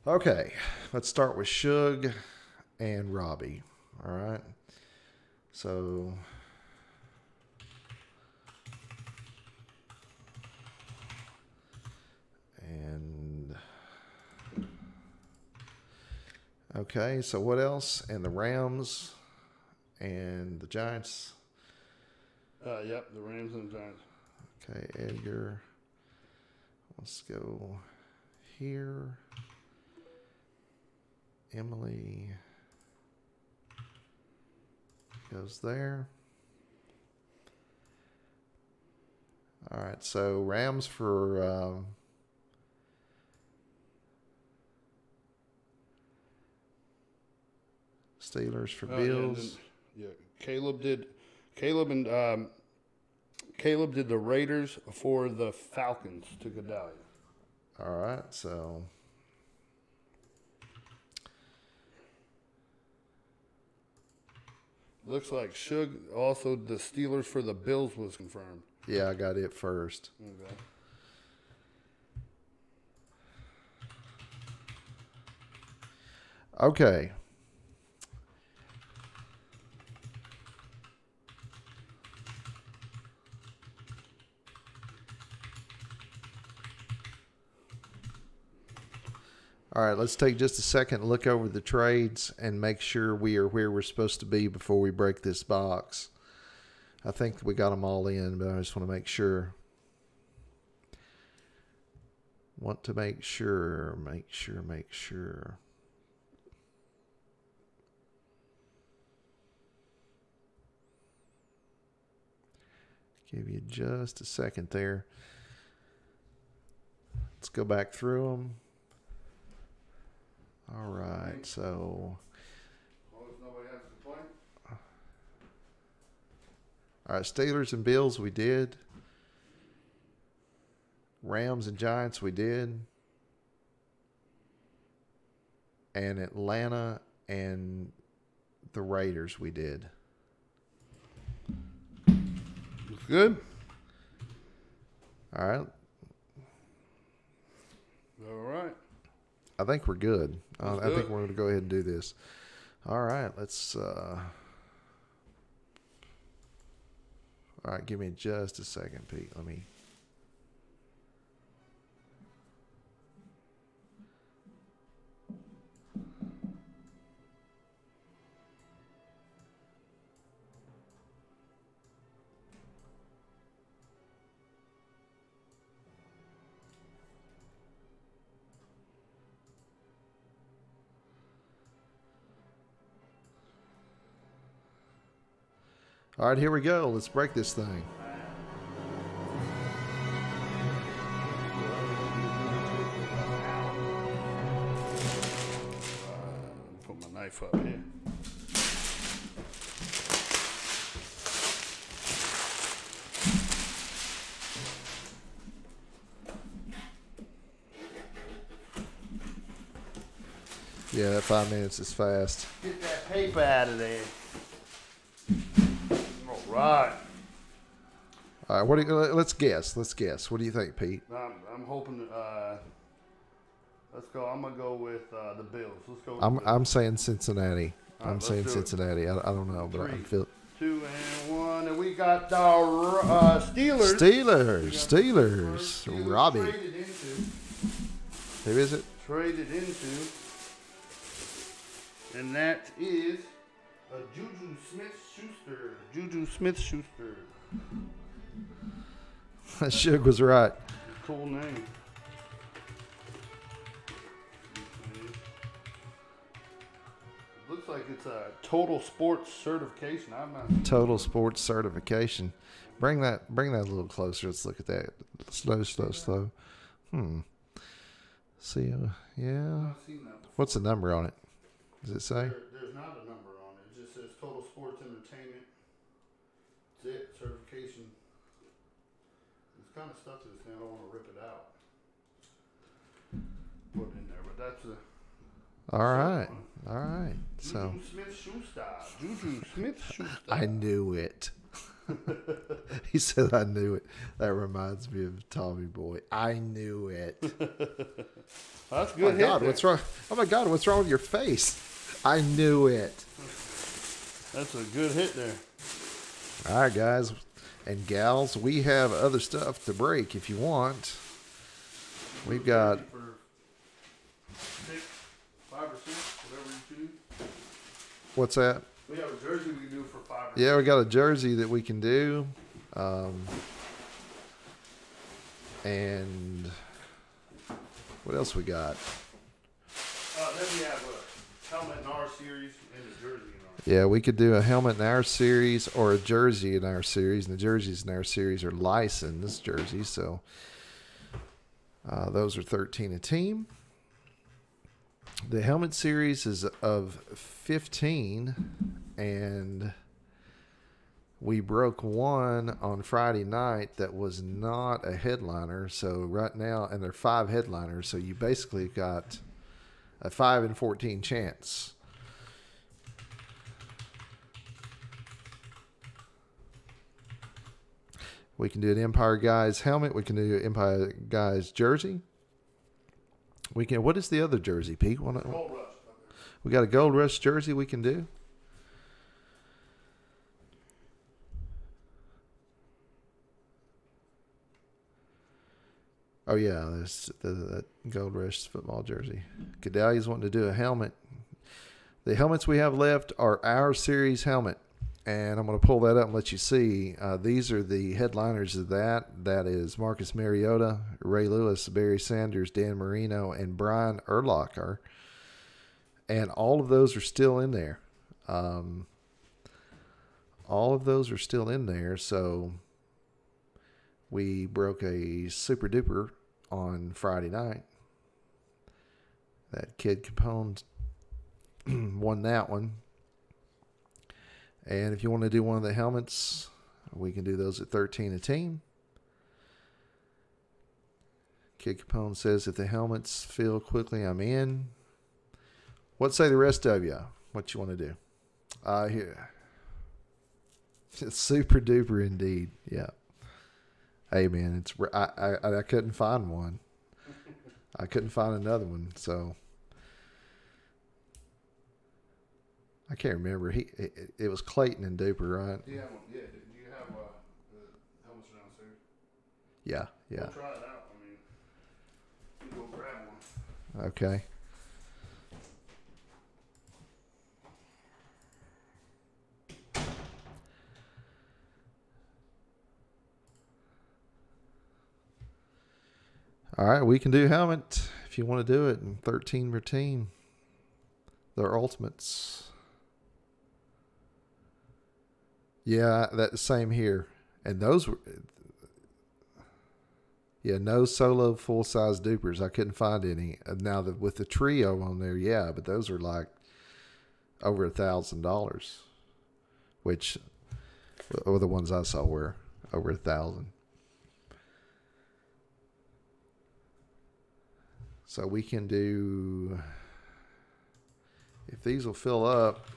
A: Okay, let's start with Suge and Robbie. All right. So and okay, so what else? And the Rams and the Giants.
B: Yep, the Rams and the Giants.
A: Okay, Edgar. Let's go here. Emily goes there. All right, so Rams for Steelers for Bills.
B: Yeah, Caleb did the Raiders for the Falcons to Gedalia.
A: All right, so
B: Looks like Suge also the Steelers for the Bills was confirmed.
A: yeah, I got it first.
B: Okay.
A: Okay. All right, let's take just a second to look over the trades and make sure we are where we're supposed to be before we break this box. I think we got them all in, but I just want to make sure. Want to make sure. Give you just a second there. Let's go back through them. All right, so.
B: Nobody has to play.
A: All right, Steelers and Bills, we did. Rams and Giants, we did. And Atlanta and the Raiders, we did.
B: Good.
A: All right.
B: All right.
A: I think we're good. I
B: Let's do
A: think
B: it.
A: we're going to go ahead and do this. All right, let's. All right, give me just a second, Pete. Let me. All right, here we go. Let's break this thing.
B: Put my knife up here.
A: Yeah, that 5 minutes is fast.
B: Get that paper out of there. All right.
A: All right, what do you, let's guess. Let's guess. What do you think, Pete?
B: I'm hoping. Let's go. I'm gonna go with the Bills. Let's go. With
A: I'm saying Cincinnati.
B: All right,
A: I'm
B: let's
A: saying
B: do it.
A: Cincinnati. I don't know, but I
B: Three.
A: feel
B: 2 and 1, and we got our Steelers.
A: Steelers. Robbie.
B: Traded into.
A: Who is it?
B: Traded into. And that is Juju Smith-Schuster. Juju Smith-Schuster.
A: Suge was right.
B: Cool name. like it's a total sports certification. I'm not.
A: Total sports certification. Bring that a little closer. Let's look at that. Slow. See, yeah.
B: I've seen that before.
A: What's the number on it? Does it say?
B: There's not a number on it. It just says total sports entertainment. That's it. Certification. It's kind of stuff that's I don't want to rip it out. Put it in there, but that's a.
A: All right. So
B: Juju Smith-Schuster.
A: I knew it. He said I knew it. That reminds me of Tommy Boy. I knew it.
B: That's
A: Oh
B: good.
A: my God,
B: hit
A: what's wrong? Oh my God, what's wrong with your face? I knew it.
B: That's a good hit there.
A: All right, guys and gals, we have other stuff to break if you want. We've got.
B: For 5 or 6, whatever you choose.
A: What's that?
B: We have a jersey we can do for 5 or 6.
A: Yeah, we got a jersey that we can do. And what else we got?
B: Then we have a helmet in our series and a jersey in our series.
A: Yeah, we could do a helmet in our series or a jersey in our series. And the jerseys in our series are licensed jerseys. So those are 13 a team. The helmet series is of 15, and we broke one on Friday night that was not a headliner. So right now, and there are 5 headliners, so you basically got a 5 in 14 chance. We can do an Empire Guys helmet. We can do an Empire Guys jersey. We can. What is the other jersey, Pete?
B: Gold Rush.
A: We got a Gold Rush jersey we can do. Oh yeah, there's that Gold Rush football jersey. Gedalia's wanting to do a helmet. The helmets we have left are our series helmet, and I'm going to pull that up and let you see. These are the headliners of that. That is Marcus Mariota, Ray Lewis, Barry Sanders, Dan Marino, and Brian Urlacher. And all of those are still in there. All of those are still in there. So we broke a Super Duper on Friday night. That kid Capone won that one. And if you want to do one of the helmets, we can do those at 13 a team. Kid Capone says, if the helmets fill quickly, I'm in. What say the rest of you? What you want to do? Here. It's super duper indeed. Yeah. Hey man, it's I couldn't find one. I couldn't find another one, so I can't remember. It was Clayton and Duper, right?
B: Do you have one? Yeah. Do you have the helmets downstairs?
A: Yeah.
B: We'll try it out. I mean, we can go grab one.
A: Okay. All right, we can do helmet if you want to do it in 13 per team. They're ultimates. Yeah, that's the same here. And those were, yeah, no solo full-size dupers. I couldn't find any. Now, with the trio on there, yeah, but those are like over $1,000, which, or the ones I saw were over $1,000. So we can do, if these will fill up,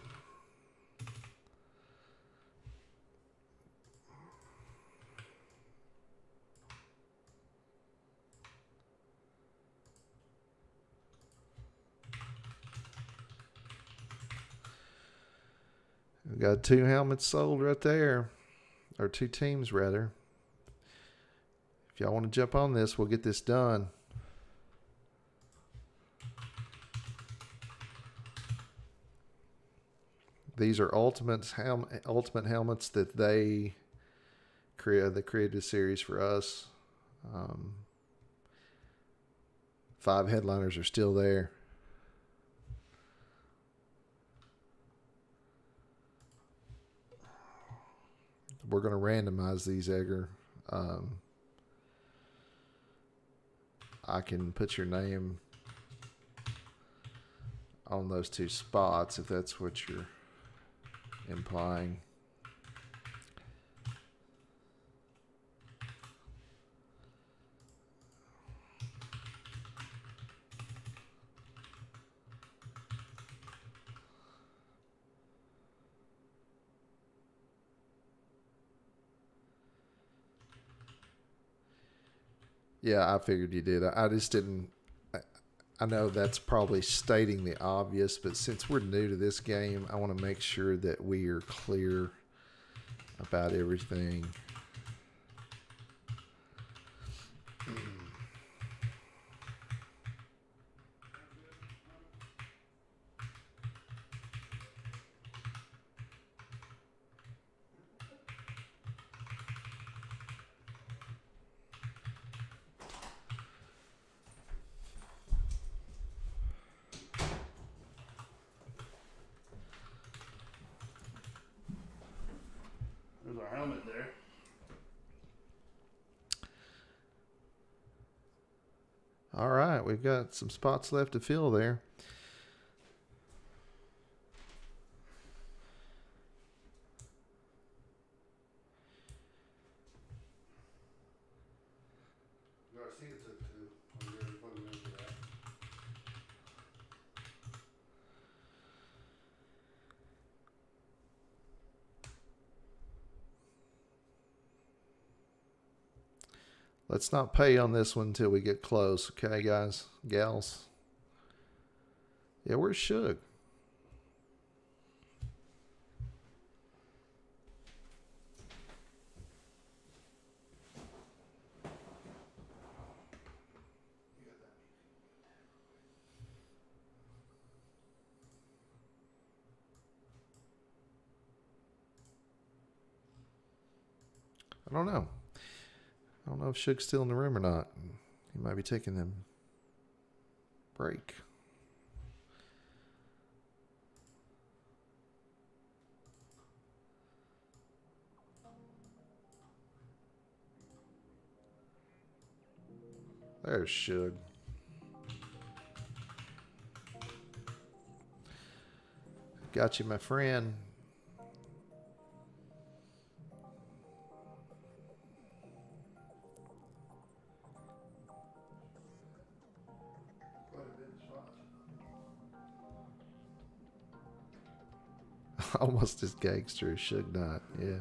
A: we got 2 helmets sold right there, or 2 teams rather. If y'all want to jump on this, we'll get this done. These are ultimate helmets that they created a series for us. 5 headliners are still there. we're going to randomize these, Edgar. I can put your name on those 2 spots if that's what you're implying. Yeah, I figured you did. I just didn't. I know that's probably stating the obvious, but since we're new to this game, I want to make sure that we are clear about everything.
B: There's our helmet there.
A: All right, we've got some spots left to fill there.
B: Garcia took 2. I'm ready to put him in for that.
A: Let's not pay on this one until we get close, okay, guys, gals? Yeah, where's Suge? I don't know. I don't know if Suge's still in the room or not. He might be taking them break. There's Suge. Got you, my friend. Almost as gangster as Suge Knight, yeah.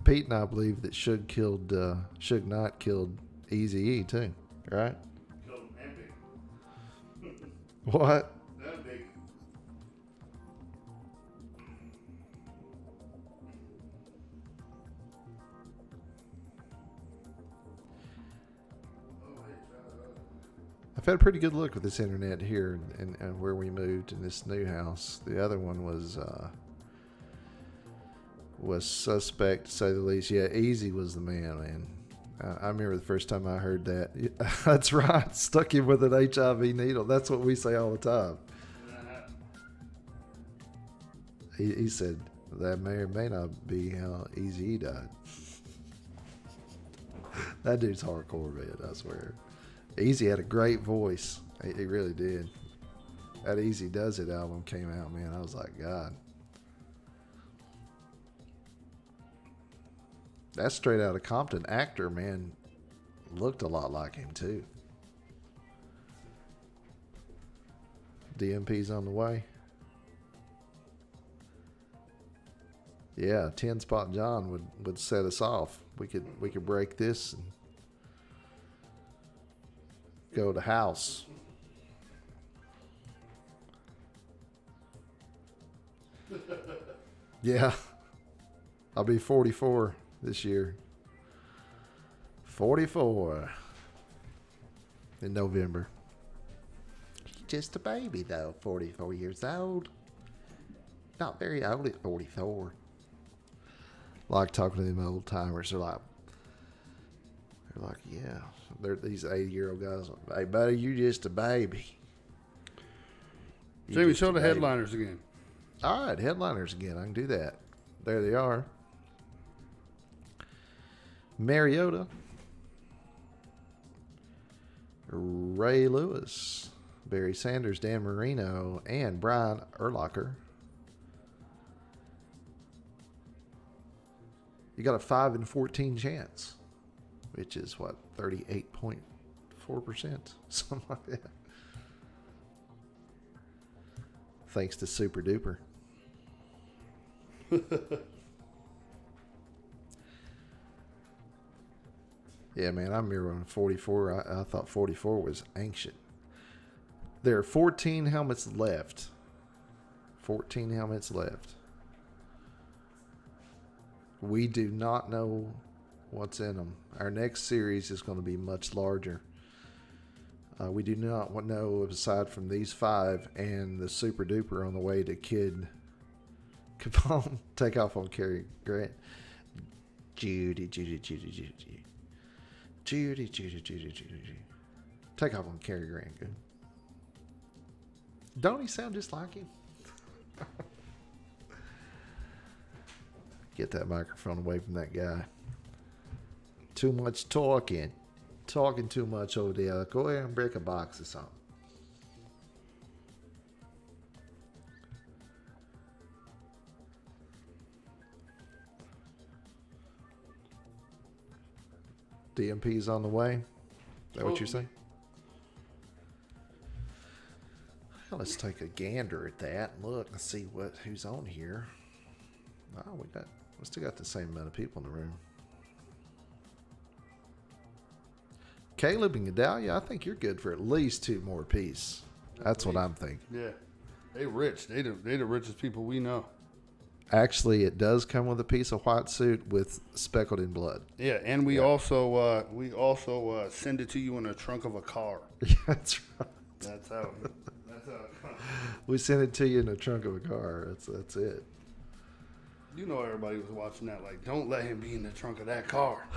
A: Pete and I believe that Suge Knight killed Eazy-E too, right?
B: Killed him and big.
A: What?
B: That big.
A: I've had a pretty good look with this internet here and where we moved in this new house. The other one was suspect to say the least. Yeah, Easy was the man. I remember the first time I heard that. That's right. Stuck him with an HIV needle. That's what we say all the time. He said that may or may not be how Easy died. That dude's hardcore, man, I swear. Easy had a great voice. He really did. That Easy Does It album came out, man. I was like, God. That Straight Outta Compton actor, man, looked a lot like him, too. DMP's on the way. Yeah, 10 Spot John would set us off. We could break this and go to house. Yeah. I'll be 44 this year. 44 in November. He's just a baby though, 44 years old. Not very old at 44. Like talking to them old timers, they're like, yeah, they're these 80-year-old guys. Hey, buddy, you just a baby.
B: Jamie, show the headliners again.
A: All right, headliners again. I can do that. There they are. Mariota, Ray Lewis, Barry Sanders, Dan Marino, and Brian Urlacher. You got a 5 in 14 chance, which is what, 38.4%, something like that. Thanks to Super Duper. Yeah, man, I remember when 44, I thought 44 was ancient. There are 14 helmets left. 14 helmets left. We do not know what's in them. Our next series is going to be much larger. We do not know, aside from these 5 and the Super Duper on the way to Kid Capone, take off on Cary Grant. Judy. Take off on Cary Grant. Good. Don't he sound just like him? Get that microphone away from that guy. Too much talking. Talking too much over there. Go ahead and break a box or something. DMP's on the way. Is that what you're saying? Well, let's take a gander at that and look and see who's on here. Oh, we still got the same amount of people in the room. Caleb and Gedalia, I think you're good for at least 2 more apiece. That's what I'm thinking.
B: Yeah, they rich. They the richest people we know.
A: Actually, it does come with a piece of white suit with speckled in blood.
B: Yeah, and we also send it to you in the trunk of a car.
A: Yeah, that's right.
B: That's how it comes.
A: We send it to you in the trunk of a car. That's it.
B: You know, everybody was watching that. Like, don't let him be in the trunk of that car.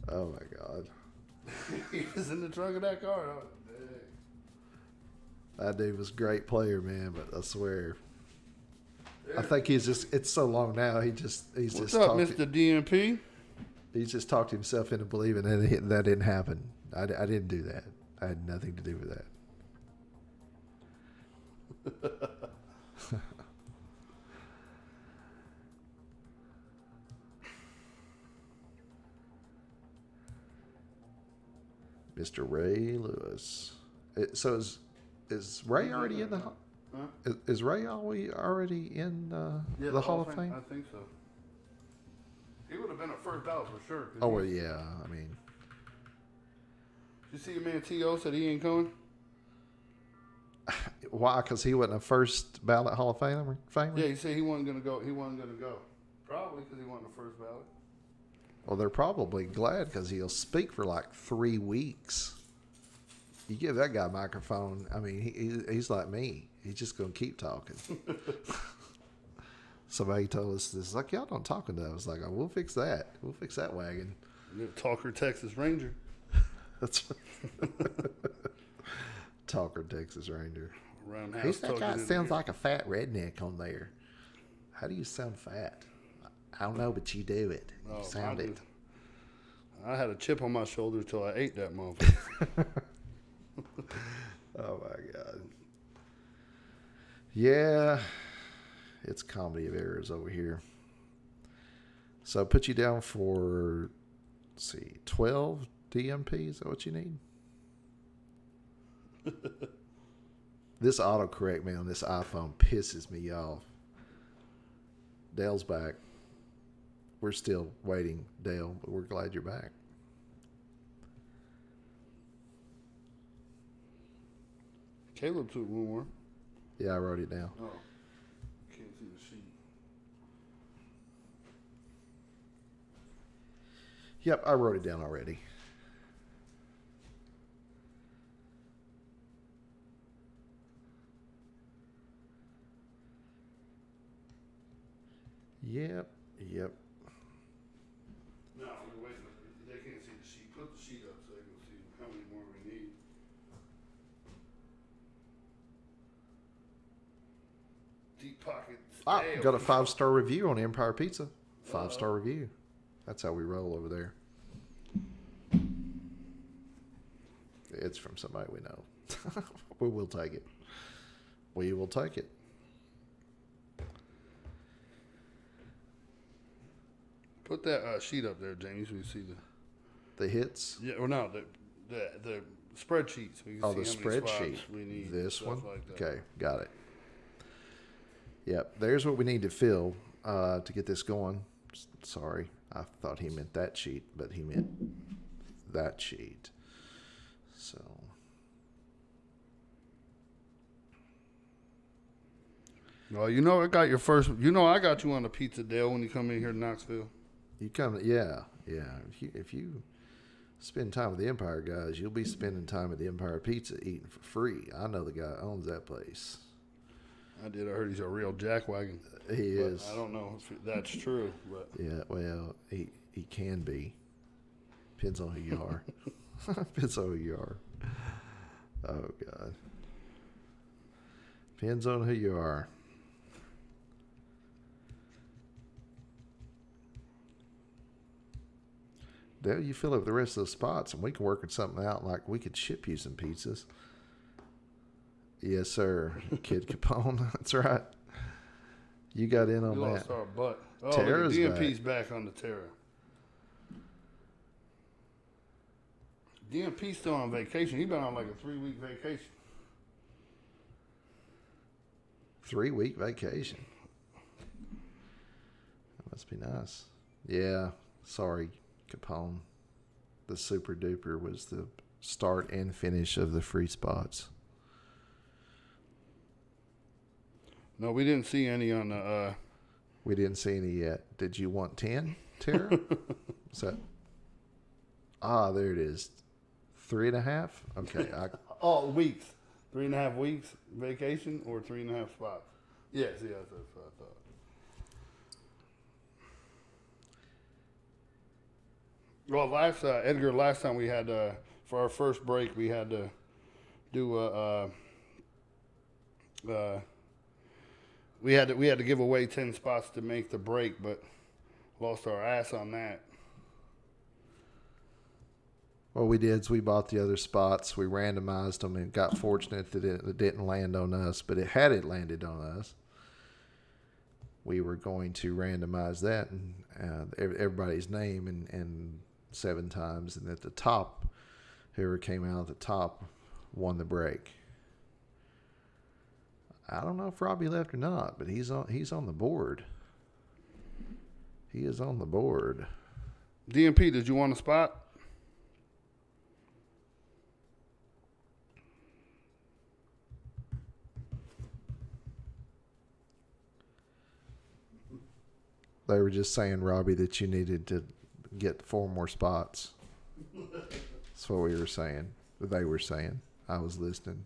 A: Oh my God.
B: He was in the trunk of that car.
A: That dude was a great player, man, but I swear. I think it's so long now,
B: What's up, Mr. DMP?
A: He's just talked himself into believing that didn't happen. I didn't do that. I had nothing to do with that. Mr. Ray Lewis. So is Ray already in the?
B: Huh?
A: Is Ray already in the Hall of Fame?
B: I think so. He would have been a first ballot for sure.
A: Oh well, yeah. I mean,
B: did you see your man T.O. said he ain't coming?
A: why? Because he wasn't a first ballot Hall of Famer.
B: Yeah, he said he wasn't gonna go. He wasn't gonna go. Probably because he wasn't the first ballot.
A: Well, they're probably glad because he'll speak for like 3 weeks. You give that guy a microphone, I mean, he's like me. He's just going to keep talking. Somebody told us this. Like, y'all don't talk enough. I was like, oh, we'll fix that. We'll fix that wagon.
B: Talker Texas Ranger.
A: That's Talker Texas Ranger.
B: Around
A: Who's that guy? Sounds like a fat redneck on there. How do you sound fat? I don't know, but you do it. You sound it.
B: I had a chip on my shoulder until I ate that motherfucker.
A: Oh my God. Yeah, it's comedy of errors over here. So I put you down for, let's see, 12 DMP. Is that what you need? This autocorrect, man, on this iPhone pisses me off. Dale's back. We're still waiting, Dale, but we're glad you're back.
B: Caleb took one more.
A: Yeah, I wrote it down.
B: Oh, can't see the sheet.
A: Yep, I wrote it down already. Yep.
B: No, we're waiting. They can't see the sheet. Put the sheet up so they can see how many more we need.
A: Ah, got a 5-star review on Empire Pizza. 5-star review. That's how we roll over there. It's from somebody we know. We will take it. We will take it.
B: Put that sheet up there, Jamie, so we see
A: The hits.
B: Yeah, or no, the spreadsheets. We can
A: Oh,
B: see
A: the
B: how many spots
A: spreadsheet.
B: we need.
A: This
B: stuff
A: one?
B: Like that.
A: Okay, got it. Yep, there's what we need to fill to get this going. Sorry, I thought he meant that sheet, but he meant that sheet. So.
B: Well, you know, I got your first. You know, I got you on the pizza deal when you come in here to Knoxville.
A: You come, yeah. If you spend time with the Empire guys, you'll be spending time at the Empire Pizza eating for free. I know the guy that owns that place.
B: I did. I heard he's a real jackwagon.
A: He is.
B: I don't know if that's true, but
A: Yeah, well, he can be. Depends on who you are. Depends on who you are. Oh God. Depends on who you are. Dale, you fill up the rest of the spots, and we can work something out. Like we could ship you some pizzas. Yes, sir, Kid Capone. That's right. You got in on
B: we
A: that.
B: lost our butt. Oh,
A: Tara's
B: DMP's back on the Tara. DMP's still on vacation. He's been on like a 3-week vacation.
A: 3-week vacation. That must be nice. Yeah, sorry, Capone. The Super Duper was the start and finish of the free spots.
B: No, we didn't see any on the.
A: We didn't see any yet. Did you want 10, Tara? Is that? Ah, there it is. 3.5. Okay.
B: Oh, weeks. 3.5 weeks vacation or 3.5 spots. Yes, that's what I thought. Well, Edgar, last time we had for our first break, we had to do we had to give away 10 spots to make the break, but lost our ass on that.
A: What we did is we bought the other spots. We randomized them and got fortunate that it didn't land on us. But had it landed on us, we were going to randomize that and everybody's name and 7 times. And at the top, whoever came out at the top won the break. I don't know if Robbie left or not, but he's on the board. He is on the board.
B: DMP, did you want a spot?
A: They were just saying, Robbie, that you needed to get 4 more spots. That's what we were saying. They were saying. I was listening.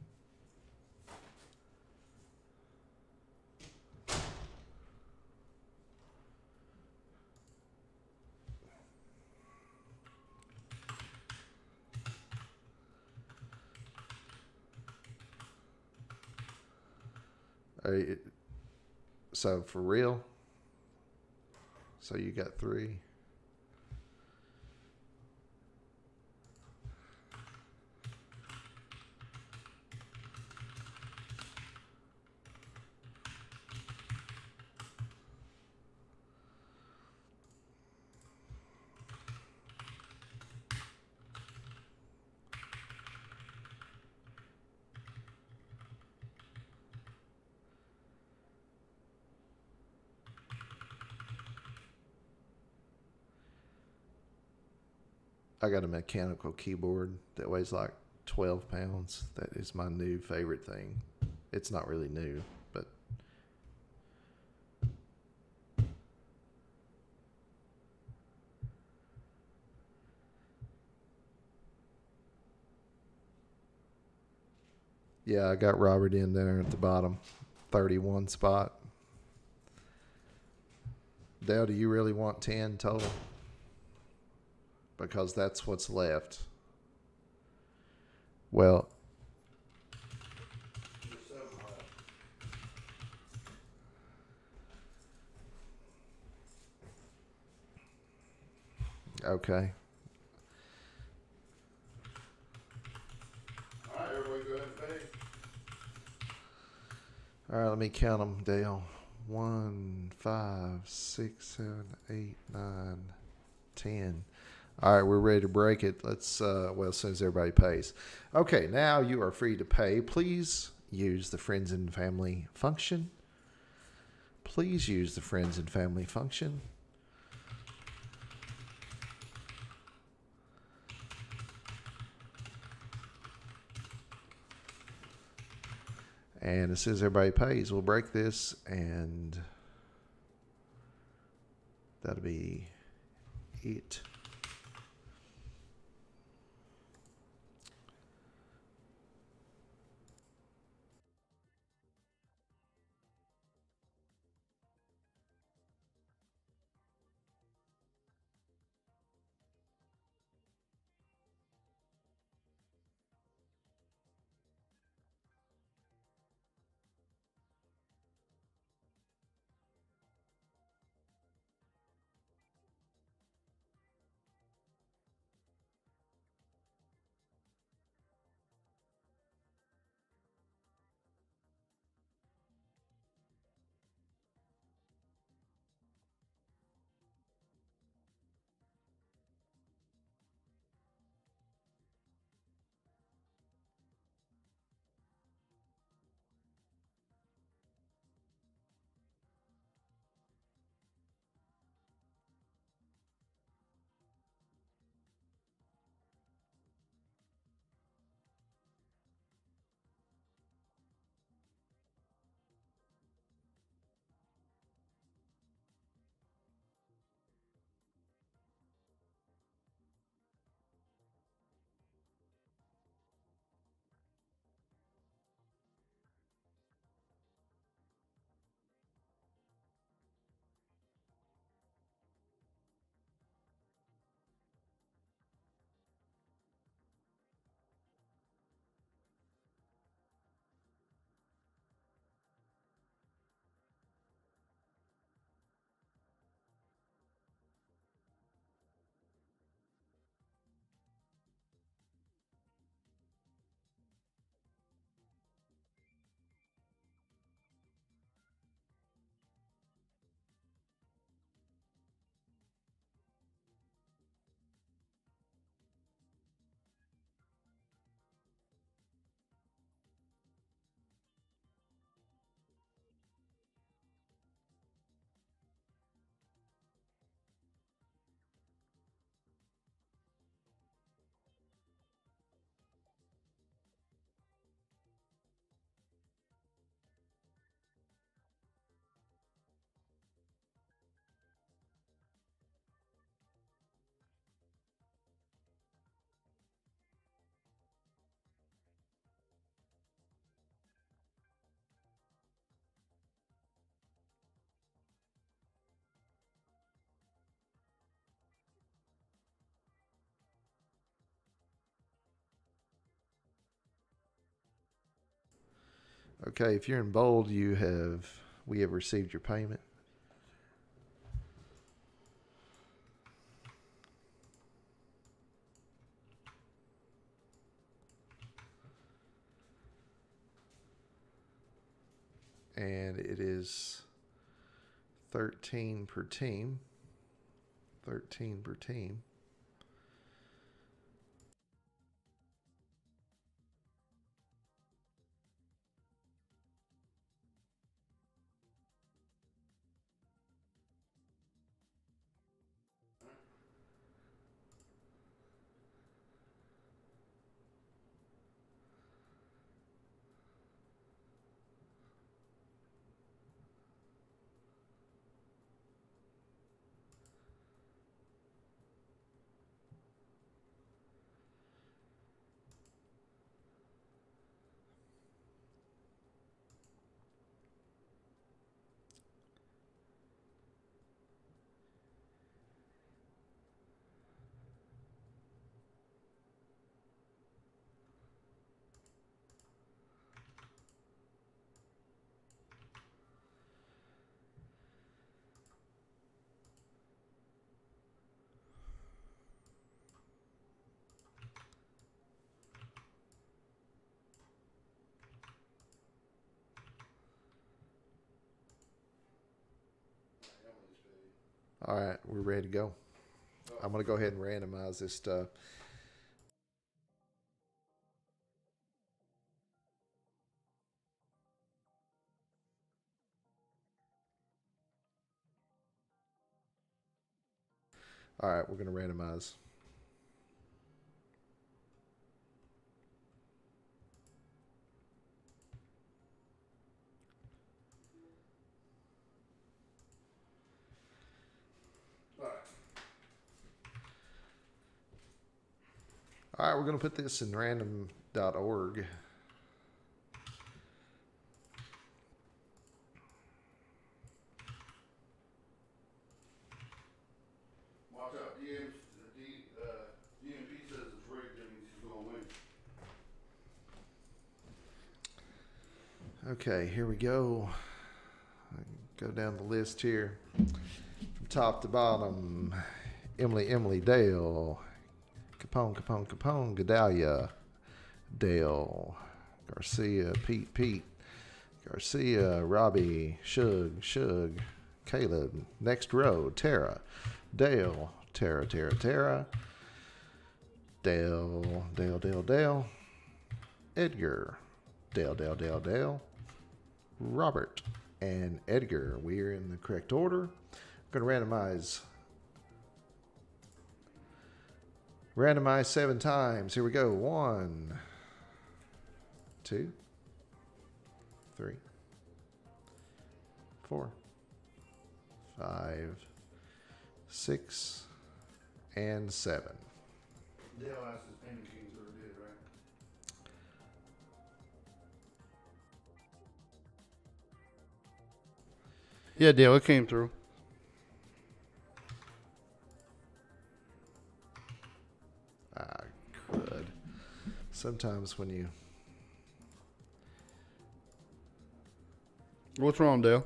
A: So for real? So you got 3. I got a mechanical keyboard that weighs like 12 pounds. That is my new favorite thing. It's not really new, but yeah, I got Robert in there at the bottom, 31 spot. Dale, do you really want 10 total? Because that's what's left. Well, Okay.
B: All right, everybody go ahead and pay.
A: All right, let me count them, Dale. 1, 5, 6, 7, 8, 9, 10. All right, we're ready to break it. Let's, as soon as everybody pays. Okay, now you are free to pay. Please use the friends and family function. Please use the friends and family function. And as soon as everybody pays, we'll break this, and that'll be it. Okay, if you're in bold, we have received your payment. And it is 13 per team. 13 per team. All right, we're ready to go. I'm going to go ahead and randomize this stuff. All right, we're going to randomize. All right, we're going to put this in random.org.
B: Watch out, DMP says it's rigged. That means he's going to win.
A: Okay, here we go. Go down the list here. From top to bottom. Emily Dale. Capone, Gedalia, Dale, Garcia, Pete, Garcia, Robbie, Shug, Caleb, next row, Tara, Dale, Tara, Dale, Edgar, Dale, Robert, and Edgar. We're in the correct order. I'm going to randomize 7 times. Here we go. 1, 2, 3, 4, 5, 6, and 7.
B: Dale asked his Penny Kings ever did, right? Yeah, Dale, it came through.
A: Crud. Sometimes when you...
B: What's wrong, Dale?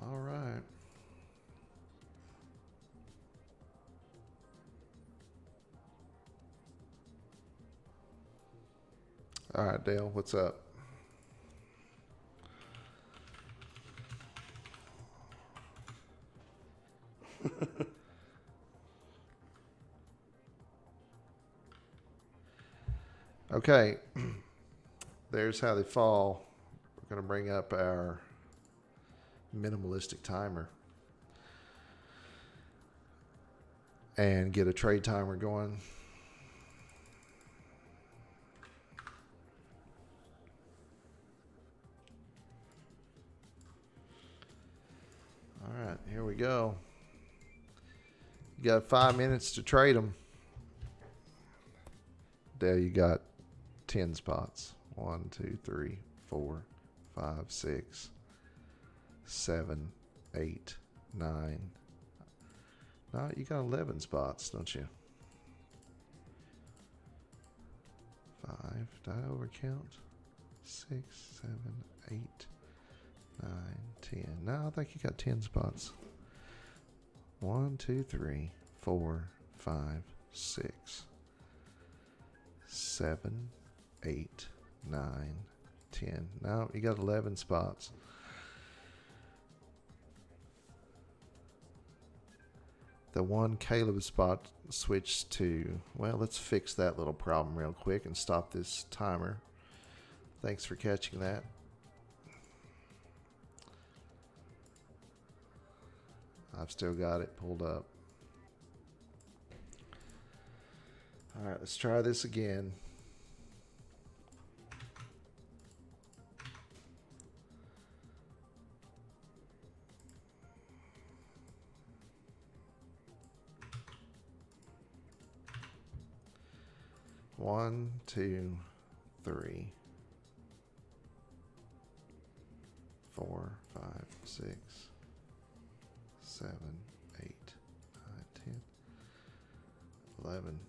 A: All right. All right, Dale, what's up? Okay. There's how they fall. We're going to bring up our minimalistic timer and get a trade timer going. All right, here we go. You got 5 minutes to trade them. There you got 10 spots. 1, 2, 3, 4, 5, 6, 7, 8, 9. No, you got 11 spots, don't you? 5. Did I overcount? 6, 7, 8, 9, 10. No, I think you got 10 spots. 1, 2, 3, 4, 5, 6, 7, 8, 9, 10. No, you got 11 spots. The one Caleb spot switched to, well, let's fix that little problem real quick and stop this timer. Thanks for catching that. I've still got it pulled up. All right, let's try this again. One, 2, 3, 4, 5, 6, 7, 8, 9, 10, 11.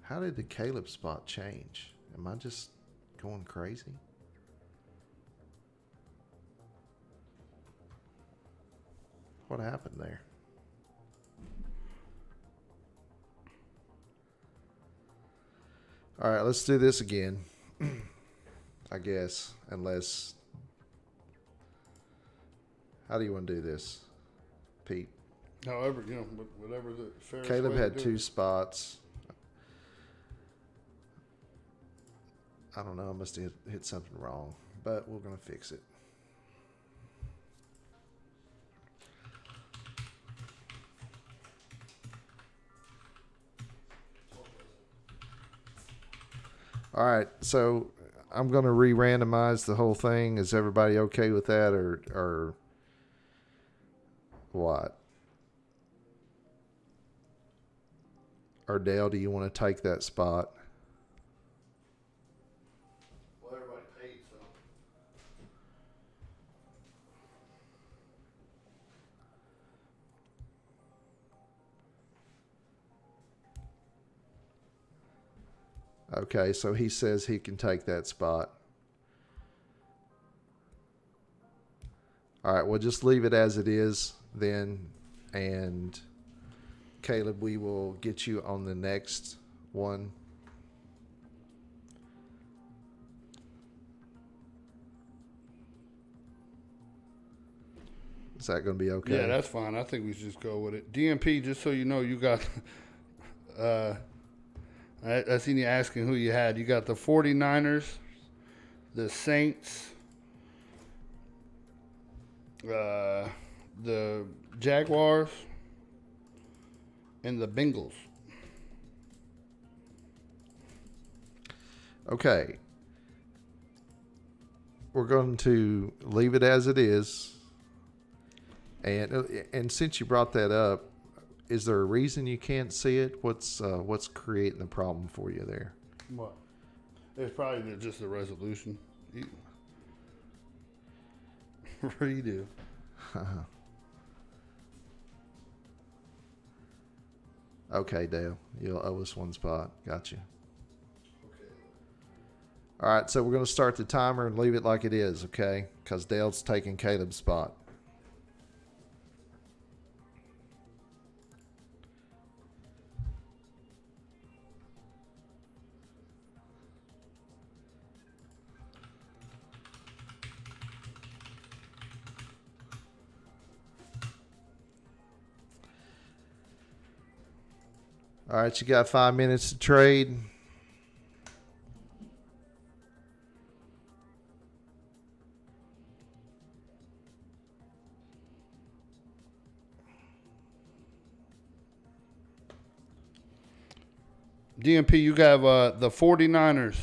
A: How did the Caleb spot change? Am I just going crazy? What happened there? All right, let's do this again. I guess, unless... How do you want to do this, Pete?
B: However, whatever the fairest
A: Caleb
B: way to
A: had
B: do
A: 2
B: it.
A: spots. I don't know. I must have hit something wrong, but we're going to fix it. All right, so I'm going to re-randomize the whole thing. Is everybody okay with that, or what? Or Dale, do you want to take that spot?
B: Well, everybody paid, so.
A: Okay, so he says he can take that spot. All right, we'll just leave it as it is then. And Caleb, we will get you on the next one. Is that going to be okay?
B: Yeah, that's fine. I think we should just go with it. DMP, just so you know, you got. I seen you asking who you had. You got the 49ers, the Saints, the Jaguars, and the Bengals.
A: Okay. We're going to leave it as it is. And since you brought that up, is there a reason you can't see it? What's creating the problem for you there?
B: What? It's probably just the resolution. Redo.
A: Okay, Dale. You'll owe us one spot. Got you. Okay. All right, so we're going to start the timer and leave it like it is, okay? Because Dale's taking Caleb's spot. All right, you got 5 minutes to trade.
B: DMP, you got the 49ers,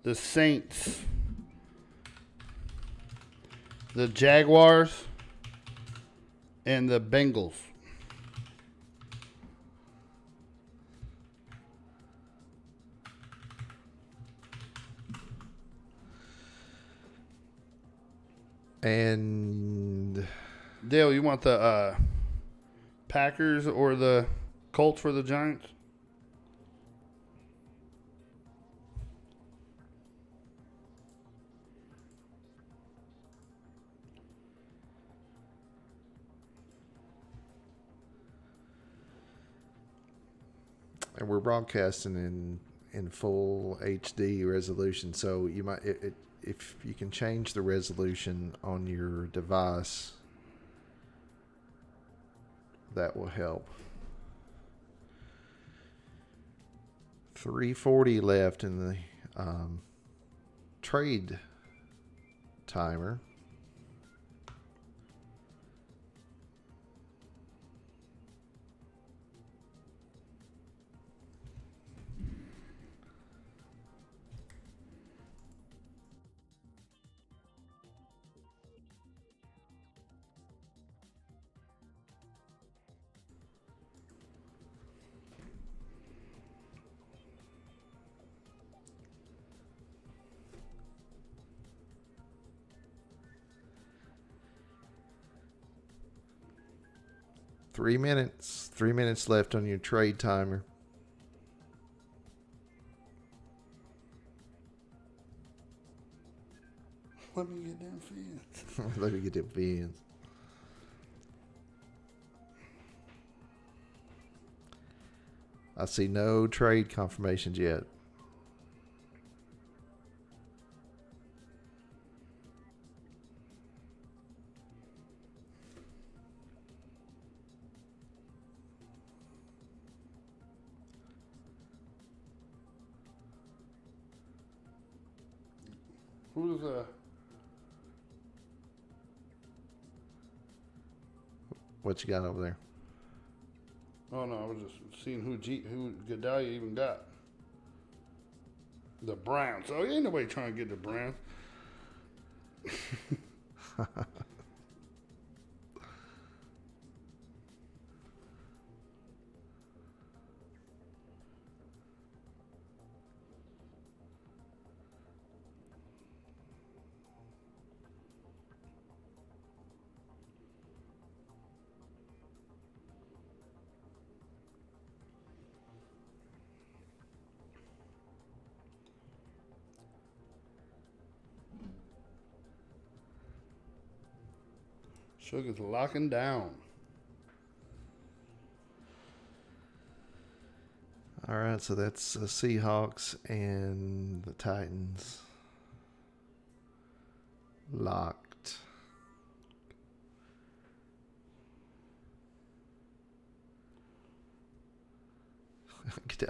B: the Saints, the Jaguars, and the Bengals.
A: And
B: Dale, you want the Packers or the Colts for the Giants?
A: we're broadcasting in full HD resolution, so you might if you can change the resolution on your device, that will help. 3:40 left in the trade timer. Three minutes left on your trade timer.
B: Let me get them fans.
A: Let me get them fans. I see no trade confirmations yet.
B: Who's
A: What you got over there?
B: Oh no, I was just seeing who Gedalia even got. The Browns. Oh, ain't nobody trying to get the Browns. Sugar's locking down.
A: All right, so that's the Seahawks and the Titans locked.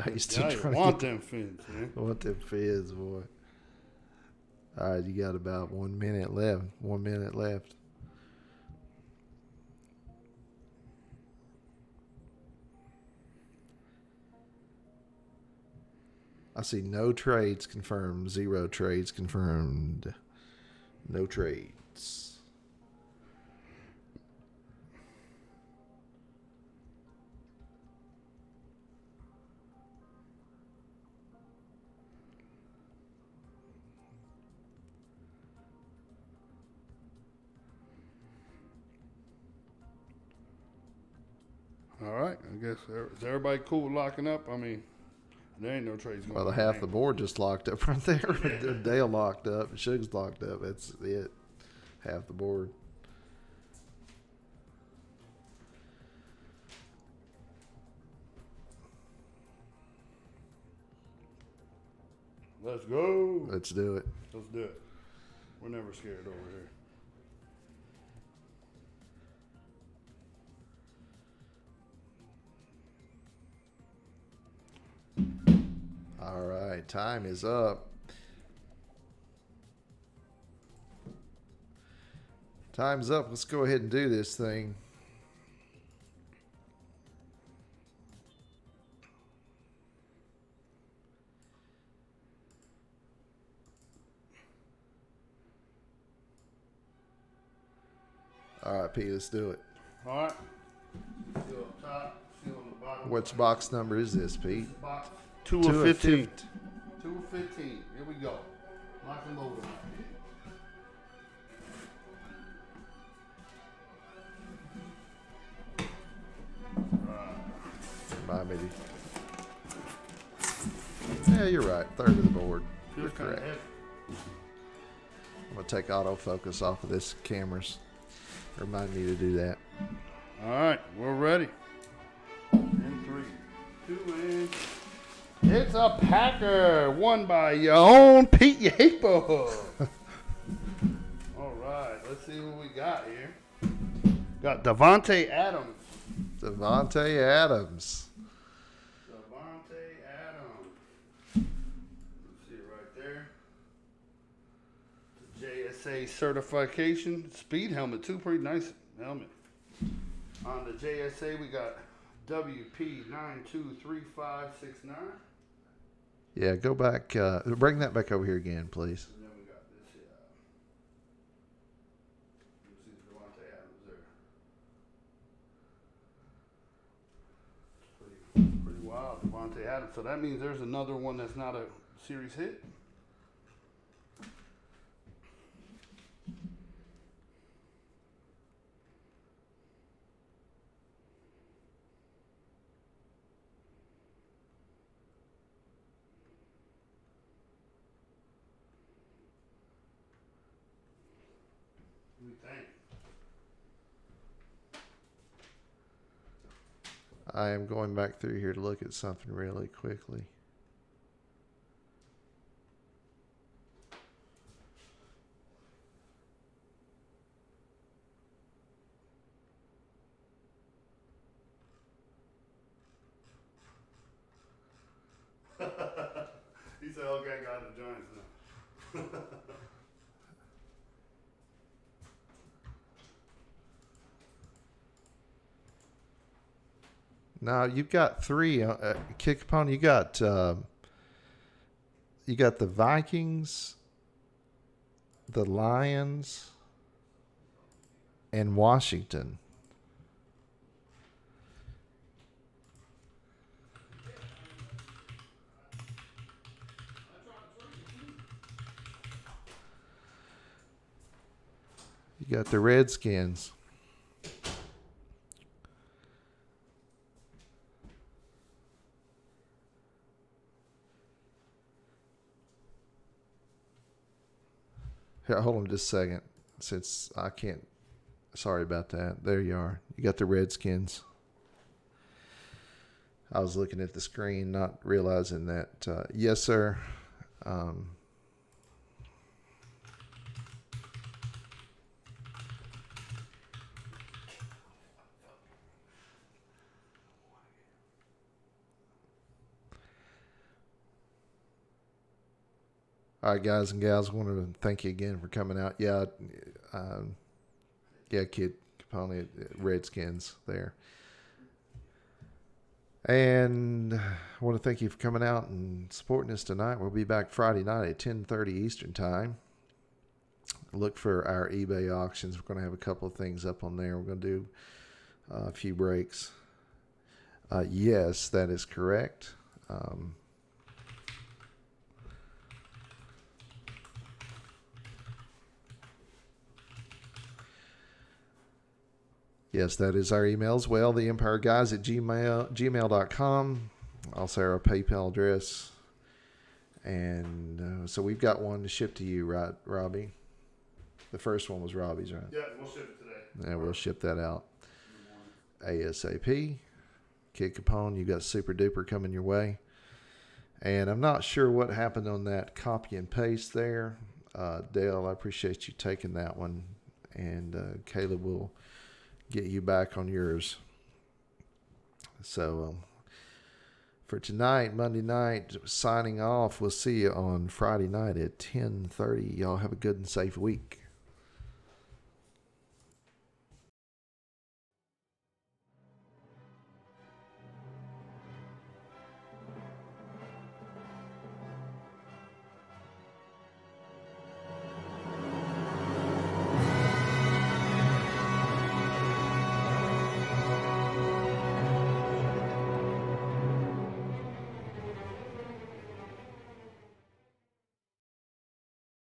A: I used to try
B: want them fins, man.
A: I want them fizz, boy. All right, you got about 1 minute left. 1 minute left. I see no trades confirmed, 0 trades confirmed, no trades.
B: All right, I guess is everybody cool with locking up? I mean, there ain't no trades going on.
A: Well, half the board just locked up right there. Dale locked up, and Suge's locked up. That's it. Half the board.
B: Let's go.
A: Let's do it.
B: Let's do it. We're never scared over here.
A: All right, time is up. Time's up. Let's go ahead and do this thing. All right, Pete, let's do it.
B: All right. Seal up top, seal on the bottom.
A: Which box number is this, Pete?
B: Box 2 of 15. 2 of 15. Here we go. Lock and load them up.
A: Remind me to... Yeah, you're right. Third of the board. You're
B: Feels kinda
A: correct.
B: heavy.
A: I'm going to take autofocus off of this cameras. Remind me to do that.
B: All right, we're ready. In 3, 2, and it's a Packer, won by your own Pete Yapo. All right, let's see what we got here. Got Davante Adams.
A: Davante Adams.
B: Davante Adams. Let's see it right there. The JSA certification. Speed helmet, too. Pretty nice helmet. On the JSA, we got WP923569.
A: Yeah, go back. Bring that back over here again, please.
B: And then we got this here. You see Davante Adams there. Pretty wild, Davante Adams. So that means there's another one that's not a series hit.
A: I am going back through here to look at something really quickly.
B: He said, okay, got to join us now.
A: Now you've got three. Kick upon. You got the Vikings, the Lions, and Washington. You got the Redskins. Here, hold on just a second. Since I can't. Sorry about that. There you are. You got the Redskins. I was looking at the screen, not realizing that. Yes, sir. All right, guys and gals, I want to thank you again for coming out. Yeah, Kid Capone, Redskins there. And I want to thank you for coming out and supporting us tonight. We'll be back Friday night at 10:30 Eastern Time. Look for our eBay auctions. We're going to have a couple of things up on there. We're going to do a few breaks. Yes, that is correct. Yes, that is our email as well. The Empire Guys at gmail.com. Also our PayPal address. And so we've got one to ship to you, right, Robbie? The first one was Robbie's, right?
B: Yeah, we'll ship it today.
A: Yeah, we'll ship that out ASAP. Kid Capone, you got Super Duper coming your way. And I'm not sure what happened on that copy and paste there. Dale, I appreciate you taking that one. And Caleb will get you back on yours. So for tonight, Monday night, signing off. We'll see you on Friday night at 10:30. Y'all have a good and safe week.